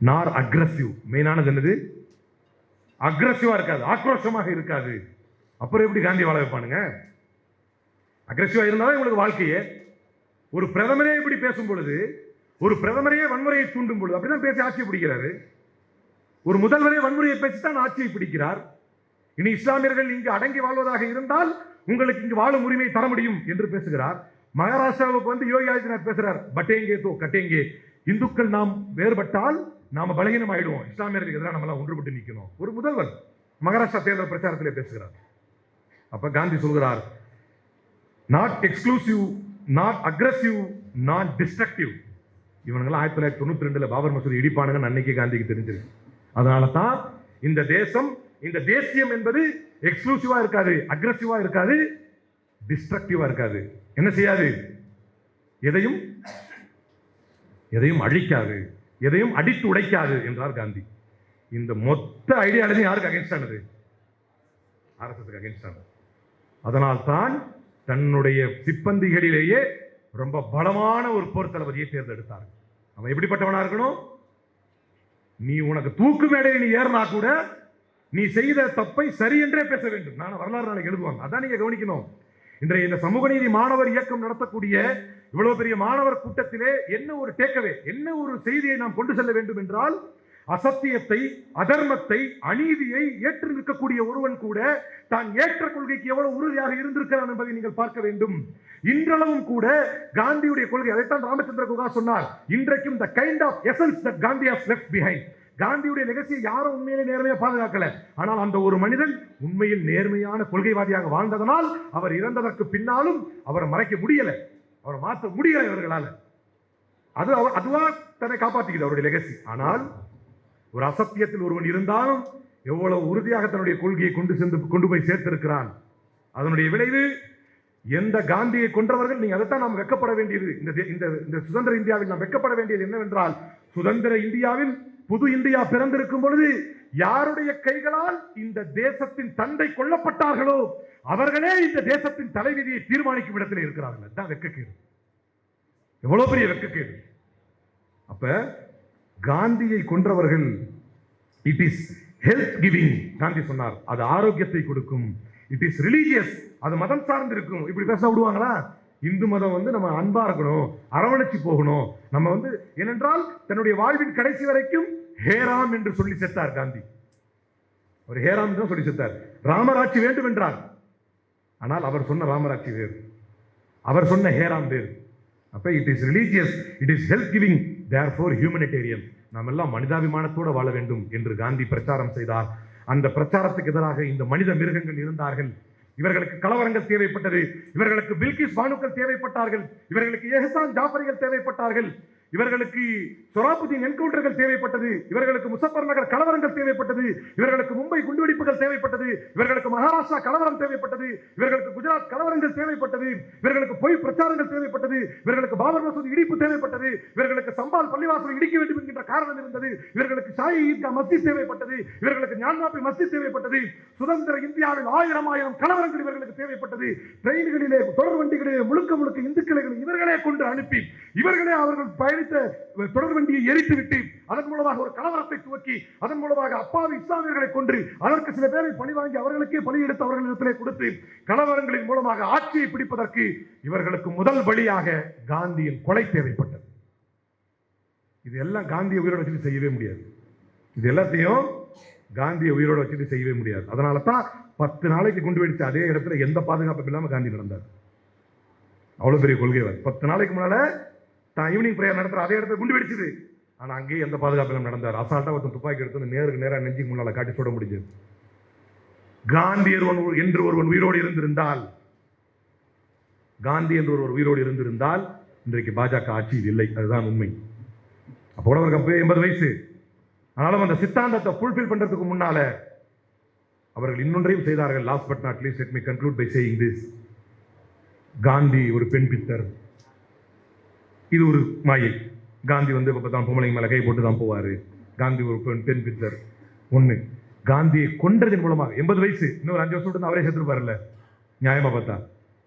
நார் அக்ரஸிவ், மெயினானது என்னது? அக்ரஸிவா இருக்காது, ஆக்ரோஷமாக இருக்காது. அப்புறம் எப்படி காந்தி வாழ வைப்பானுங்க? அக்ரஸிவா இருந்தாலும் உங்களுக்கு வாழ்க்கையே. ஒரு பிரதமரே இப்படி பேசும் பொழுது, ஒரு பிரதமரையே வன்முறையை தூண்டும் பொழுது அப்படிதான் பேசி ஆட்சியை பிடிக்கிறாரு. ஒரு முதல்வரே வன்முறையை பேசித்தான் ஆட்சியை பிடிக்கிறார். இனி இஸ்லாமியர்கள் இங்கு அடங்கி வாழ்வதாக இருந்தால் உங்களுக்கு இங்கு வாழும் உரிமையை தர முடியும் என்று பேசுகிறார். மகாராஷ்டிராவுக்கு வந்து யோகி ஆதித்யநாத் பேசுறார், பட்டேங்கே தோ கட்டேங்கே, இந்துக்கள் நாம் வேறுபட்டால் நாம பலகீனம் ஆயிடுவோம், இஸ்லாமியர்களுக்கு எதிராக நம்ம எல்லாம் ஒன்றுபட்டு நிற்கணும். ஒரு முதல்வர் மகாராஷ்டிரா தேர்தல் பிரச்சாரத்திலே பேசுகிறார். அப்ப காந்தி சொல்கிறார், not exclusive, not aggressive, not destructive. இவனுங்களாம் 1992 பாபர் மசூதி இடிப்பானுங்க அன்னைக்கு காந்திக்கு தெரிஞ்சிருக்கு. அதனால தான் இந்த தேசம், இந்த தேசியம் என்பது எக்ஸ்க்ளூசிவா இருக்காது, அக்ரஸிவா இருக்காது, டிஸ்ட்ரக்டிவா இருக்காது. என்ன செய்யாது? எதையும் எதையும் அழிக்காது, எதையும் அடித்து உடைக்காது என்றார் காந்தி. இந்த மொத்த ஐடியாலஜி யாருக்கு அகைன்ஸ்ட் ஆனது? ஆர்எஸ்எஸ்க்கு அகைன்ஸ்ட் ஆனது. அதனால் தான் தன்னுடைய சிப்பந்திகளிலேயே ரொம்ப பலமான ஒரு போர் தளபதியை தேர்ந்தெடுத்தார். அவன் எப்படிப்பட்டவனா இருக்கணும்? நீ உனக்கு தூக்கு மேடையில் நீ ஏறினா கூட நீ செய்த தப்பை சரி என்றே பேச வேண்டும். நான் வரலாறு நாளைக்கு எழுதுவாங்க, அதான் நீங்க கவனிக்கணும். இன்றைய இந்த சமூக நீதி மாணவர் இயக்கம் நடத்தக்கூடிய இவ்வளவு பெரிய மாணவர் கூட்டத்திலே என்ன ஒரு டேக்கவே, என்ன ஒரு செய்தியை நாம் கொண்டு செல்ல வேண்டும் என்றால், அசத்தியத்தை, அதர்மத்தை, அநீதியை ஏற்று நிற்கக்கூடிய ஒருவன் கூட தான் ஏற்ற கொள்கைக்கு எவ்வளவு உறுதியாக இருந்திருக்கிறான் என்பதை நீங்கள் பார்க்க வேண்டும். இன்றளவும் கூட காந்தியுடைய கொள்கை, அதைத்தான் ராமச்சந்திர குகா சொன்னார், இன்றைக்கும் the kind of essence that Gandhi has left behind. காந்தியுடைய லெகசியை யாரும் உண்மையிலே நேர்மையா பாதுகாக்கல. ஆனால் அந்த ஒரு மனிதன் உண்மையில் நேர்மையான கொள்கைவாதியாக வாழ்ந்ததனால் அவர் இறந்ததற்கு பின்னாலும் அவரை மறைக்க முடியல, அவரை மாற்ற முடியல இவர்களால. அதுவா தன்னை காப்பாற்றிக்குது அவருடைய லெகசி. ஆனால் ஒரு அசத்தியத்தில் ஒருவன் இருந்தாலும் எவ்வளவு உறுதியாக தன்னுடைய கொள்கையை கொண்டு போய் சேர்த்திருக்கிறான். அதனுடைய விளைவு எந்த காந்தியை கொன்றவர்கள், நீங்க அதைத்தான் நாம் வெக்கப்பட வேண்டியது. இந்த சுதந்திர இந்தியாவில் நாம் வெக்கப்பட வேண்டியது என்னவென்றால், சுதந்திர இந்தியாவில் புது இந்தியா பிறந்திருக்கும் பொழுது யாருடைய கைகளால் இந்த தேசத்தின் தந்தை கொல்லப்பட்டார்களோ அவர்களே இந்த தேசத்தின் தலைவிதியை தீர்மானிக்கும் இடத்தில் இருக்கிறார்கள். அதுதான் வெக்கக்கேடு, எவ்வளவு பெரிய வெக்கக்கேடு. அப்ப காந்தியை கொன்றவர்கள், it is health giving, Gandhi சொன்னார், அது ஆரோக்கியத்தை கொடுக்கும். இட் இஸ் ரிலீஜியஸ், அது மதம் சார்ந்து இருக்கும். இப்படி பேச விடுவாங்களா? இந்து மதம் வந்து நம்ம அன்பா இருக்கணும், அரவணைச்சு போகணும். நம்ம வந்து ஏனென்றால் தன்னுடைய வாழ்வின் கடைசி வரைக்கும் ஹேராம் என்று சொல்லி செத்தார் காந்தி. அவர் ஹேராம் தான் சொல்லி செத்தார். ராமராட்சி வேண்டும் என்றார், ஆனால் அவர் சொன்ன ராமராட்சி வேறு, அவர் சொன்ன ஹேராம் வேறு. அப்ப it is religious, it is health giving, therefore humanitarian. நாம் எல்லாம் மனிதாபிமானத்தோடு வாழ வேண்டும் என்று காந்தி பிரச்சாரம் செய்தார். அந்த பிரச்சாரத்துக்கு எதிராக இந்த மனித மிருகங்கள் இருந்தார்கள். இவர்களுக்கு கலவரங்கள் தேவைப்பட்டது, இவர்களுக்கு பில்கிஸ் பானுக்கள் தேவைப்பட்டார்கள், இவர்களுக்கு எஹ்சான் ஜாஃபரிகள் தேவைப்பட்டார்கள், இவர்களுக்கு சொராபுதீன் என்கவுண்டர்கள் தேவைப்பட்டது, இவர்களுக்கு முசஃபர் நகர் கலவரங்கள் தேவைப்பட்டது, இவர்களுக்கு மும்பை குண்டுவெடிப்புகள் தேவைப்பட்டது, இவர்களுக்கு மகாராஷ்டிரா கலவரம் தேவைப்பட்டது, இவர்களுக்கு குஜராத் கலவரங்கள் தேவைப்பட்டது, இவர்களுக்கு பொய் பிரச்சாரங்கள் தேவைப்பட்டது, இவர்களுக்கு பாபர் மசூதி இடிப்பு தேவைப்பட்டது, இவர்களுக்கு சம்பால் பள்ளிவாசலை இடிக்க வேண்டும் என்கின்ற காரணம் இருந்தது, இவர்களுக்கு ஷாயி ஈத்கா மஸ்ஜித் தேவைப்பட்டது, இவர்களுக்கு ஞான்வாபி மஸ்ஜித் தேவைப்பட்டது. சுதந்திர இந்தியாவில் ஆயிரம் கலவரங்கள் இவர்களுக்கு தேவைப்பட்டது. ட்ரெயின்களிலே, தொடர் வண்டிகளிலே முழுக்க இந்துக்களை இவர்களே கொண்டு அனுப்பி இவர்களே அவர்கள் பயணித்த தொடர் வண்டியை எரித்துவிட்டு அதன் மூலமாக ஒரு கலவரத்தை துவக்கி அதன் மூலமாக அப்பாவி இஸ்லாமியர்களை கொன்று அதற்கு சில பேரை பழி வாங்கி அவர்களுக்கே பலி எடுத்து அவர்களிடத்திலே கொடுத்து கலவரங்களின் மூலமாக ஆட்சியை பிடிப்பதற்கு இவர்களுக்கு முதல் பலியாக காந்தியின் கொலை தேவைப்பட்டது. இது எல்லாம் காந்தியை உயிரோட வச்சுட்டு செய்யவே முடியாது. இது எல்லாத்தையும் காந்தியை உயிரோட வச்சுட்டு செய்யவே முடியாது. அதனால தான் 10 நாளைக்கு குண்டு வெடிச்ச அதே இடத்துல எந்த பாதுகாப்பும் இல்லாம காந்தி நடந்தார். அவ்வளவு பெரிய கொள்கைவர். 10 நாளைக்கு முன்னால தான் ஈவினிங் பிரேயர் நடத்துற அதே இடத்துல குண்டு வெடிச்சது, ஆனா அங்கேயே எந்த பாதுகாப்பும் நடந்தார். அசால்ட்டா ஒருத்தன் துப்பாக்கி எடுத்து நேருக்கு நேரா நெஞ்சுக்கு முன்னால காட்டி சுட முடிஞ்சது. காந்தி என்று ஒருவன் உயிரோடு இருந்திருந்தால், காந்தி என்று ஒருவர் உயிரோடு இருந்திருந்தால் இன்றைக்கு பாஜக ஆட்சியில் இல்லை. அதுதான் உண்மை. அப்போ அவருக்கு 80 வயசு. ஆனாலும் அந்த சித்தாந்தத்தை ஃபுல்ஃபில் பண்றதுக்கு முன்னால அவர்கள் இன்னொன்றையும் செய்தார்கள். Last but not least, let me conclude by saying this. Gandhi ஒரு பெண் பித்தர். இது ஒரு மாயை. காந்தி வந்து இப்ப தான் பொம்பளைங்க மேல கை போட்டு தான் போவாரு. காந்தி ஒரு பெண் பித்தர். ஒண்ணு. காந்தியை கொன்றதன் மூலமாக 80 வயசு, இன்னொரு 5 வருஷம் விட்டு அவரே செத்துருப்பார்ல நியாயமா பார்த்தா.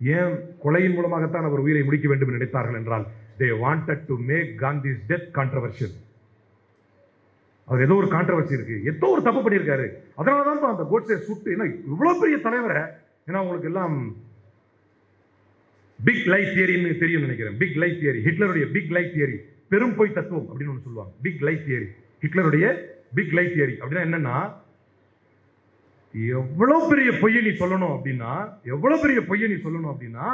ஏன் கொலையின் மூலமாகத்தான் அவர் உயிரை முடிக்க வேண்டும் என்று நினைத்தார்கள் என்றால் they wanted to make Gandhi's death controversial. அவர் ஏதோ ஒரு கான்ட்ரவர்சி இருக்கு, ஏதோ ஒரு தப்பு பண்ணியிருக்காரு, அதனாலதான் அந்த கோட்ஸை சுட்டு. ஏன்னா இவ்வளவு பெரிய தலைவரை, ஏன்னா உங்களுக்கு எல்லாம் பிக் லை தியரின்னு தெரியும் நினைக்கிறேன். பிக் லை தியரி, ஹிட்லருடைய பிக் லை தியரி, பெரும் பொய் தத்துவம் அப்படின்னு ஒன்று சொல்லுவாங்க. பிக் லை தியரி, ஹிட்லருடைய பிக் லை தியரி அப்படின்னா என்னன்னா, எவ்வளவு பெரிய பொய்யை நீ சொல்லணும் அப்படின்னா, எவ்வளவு பெரிய பொய்யை நீ சொல்லணும் அப்படின்னா,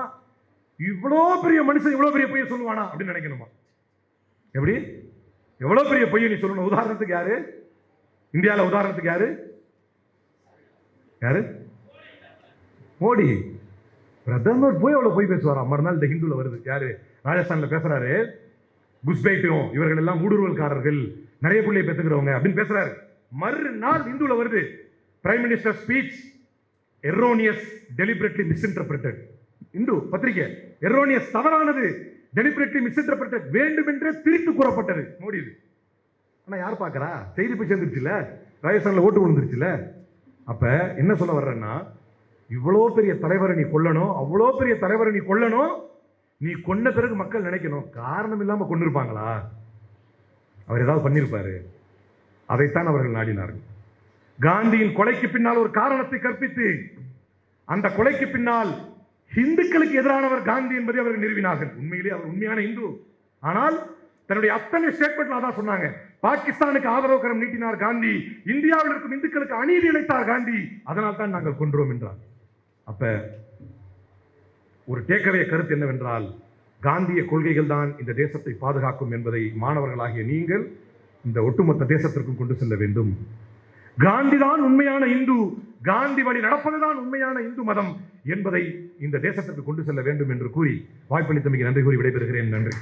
இவ்வளோ பெரிய மனுஷன் இவ்வளவு பெரிய பொய்யை சொல்லுவானா அப்படின்னு நினைக்கணுமா? எப்படி எவ்வளவு பெரிய பொய்யை நீ சொல்லணும்? உதாரணத்துக்கு யாரு இந்தியாவில்? உதாரணத்துக்கு யாரு யாரு மோடி பிரதமர் போய் அவ்வளவு பொய் பேசுவாரா? மறுநாள் இந்த ஹிந்துல வருது, யாரு ராஜஸ்தான்ல பேசுறாரு, குஸ்பைட்டும் இவர்கள் எல்லாம் ஊடுருவல்காரர்கள், நிறைய பிள்ளையை பெற்றுக்கிறவங்க அப்படின்னு பேசுறாரு. மறுநாள் இந்துல வருது, prime minister speech erroneous deliberately misinterpreted. Hindu பத்திரிகை, எரோனியஸ் தவறானது, டெலிபரேட்லி மிஸ்இன்டர்பிரட்டட், வேண்டுமென்றே திரித்து கூறப்பட்டது. மோடி இது. ஆனா யார் பார்க்கறா? செய்தி போய் சேர்ந்துருச்சுல, ராஜஸ்தான்ல ஓட்டு விழுந்துருச்சுல. அப்ப என்ன சொல்ல வர்றேன்னா, இவ்வளோ பெரிய தலைவரை நீ கொல்லணும், அவ்வளோ பெரிய தலைவரை நீ கொல்லணும், நீ கொன்ன பிறகு மக்கள் நினைக்கணும் காரணம் இல்லாம கொண்டிருப்பாங்களா? அவர் ஏதாவது பண்ணியிருப்பாரு. அதைத்தான் அவர்கள் நாடினார்கள். காந்தியின் கொலைக்கு பின்னால் ஒரு காரணத்தை கற்பித்து, அந்த கொலைக்கு பின்னால் இந்துக்களுக்கு எதிரானவர் காந்தி என்பதை அவர்கள் நிறுவினார்கள். உண்மையிலே அவர் உண்மையான இந்து. ஆனால் தன்னுடைய அத்தனை ஸ்டேட்மெண்ட்ல அதான் சொன்னாங்க, பாகிஸ்தானுக்கு ஆதரவு கரம் நீட்டினார் காந்தி, இந்தியாவில் இருக்கும் இந்துக்களுக்கு அநீதி இழைத்தார் காந்தி, அதனால் தான் நாங்கள் கொன்றோம் என்றார். அப்ப ஒரு டேக்கவே கருத்து என்னவென்றால், காந்திய கொள்கைகள் தான் இந்த தேசத்தை பாதுகாக்கும் என்பதை மாணவர்களாகிய நீங்கள் இந்த ஒட்டுமொத்த தேசத்திற்கும் கொண்டு செல்ல வேண்டும். காந்தி தான் உண்மையான இந்து, காந்தி வழி நடப்பதுதான் உண்மையான இந்து மதம் என்பதை இந்த தேசத்திற்கு கொண்டு செல்ல வேண்டும் என்று கூறி வாய்ப்பளித்தமைக்கு நன்றி கூறி விடைபெறுகிறேன். நன்றி.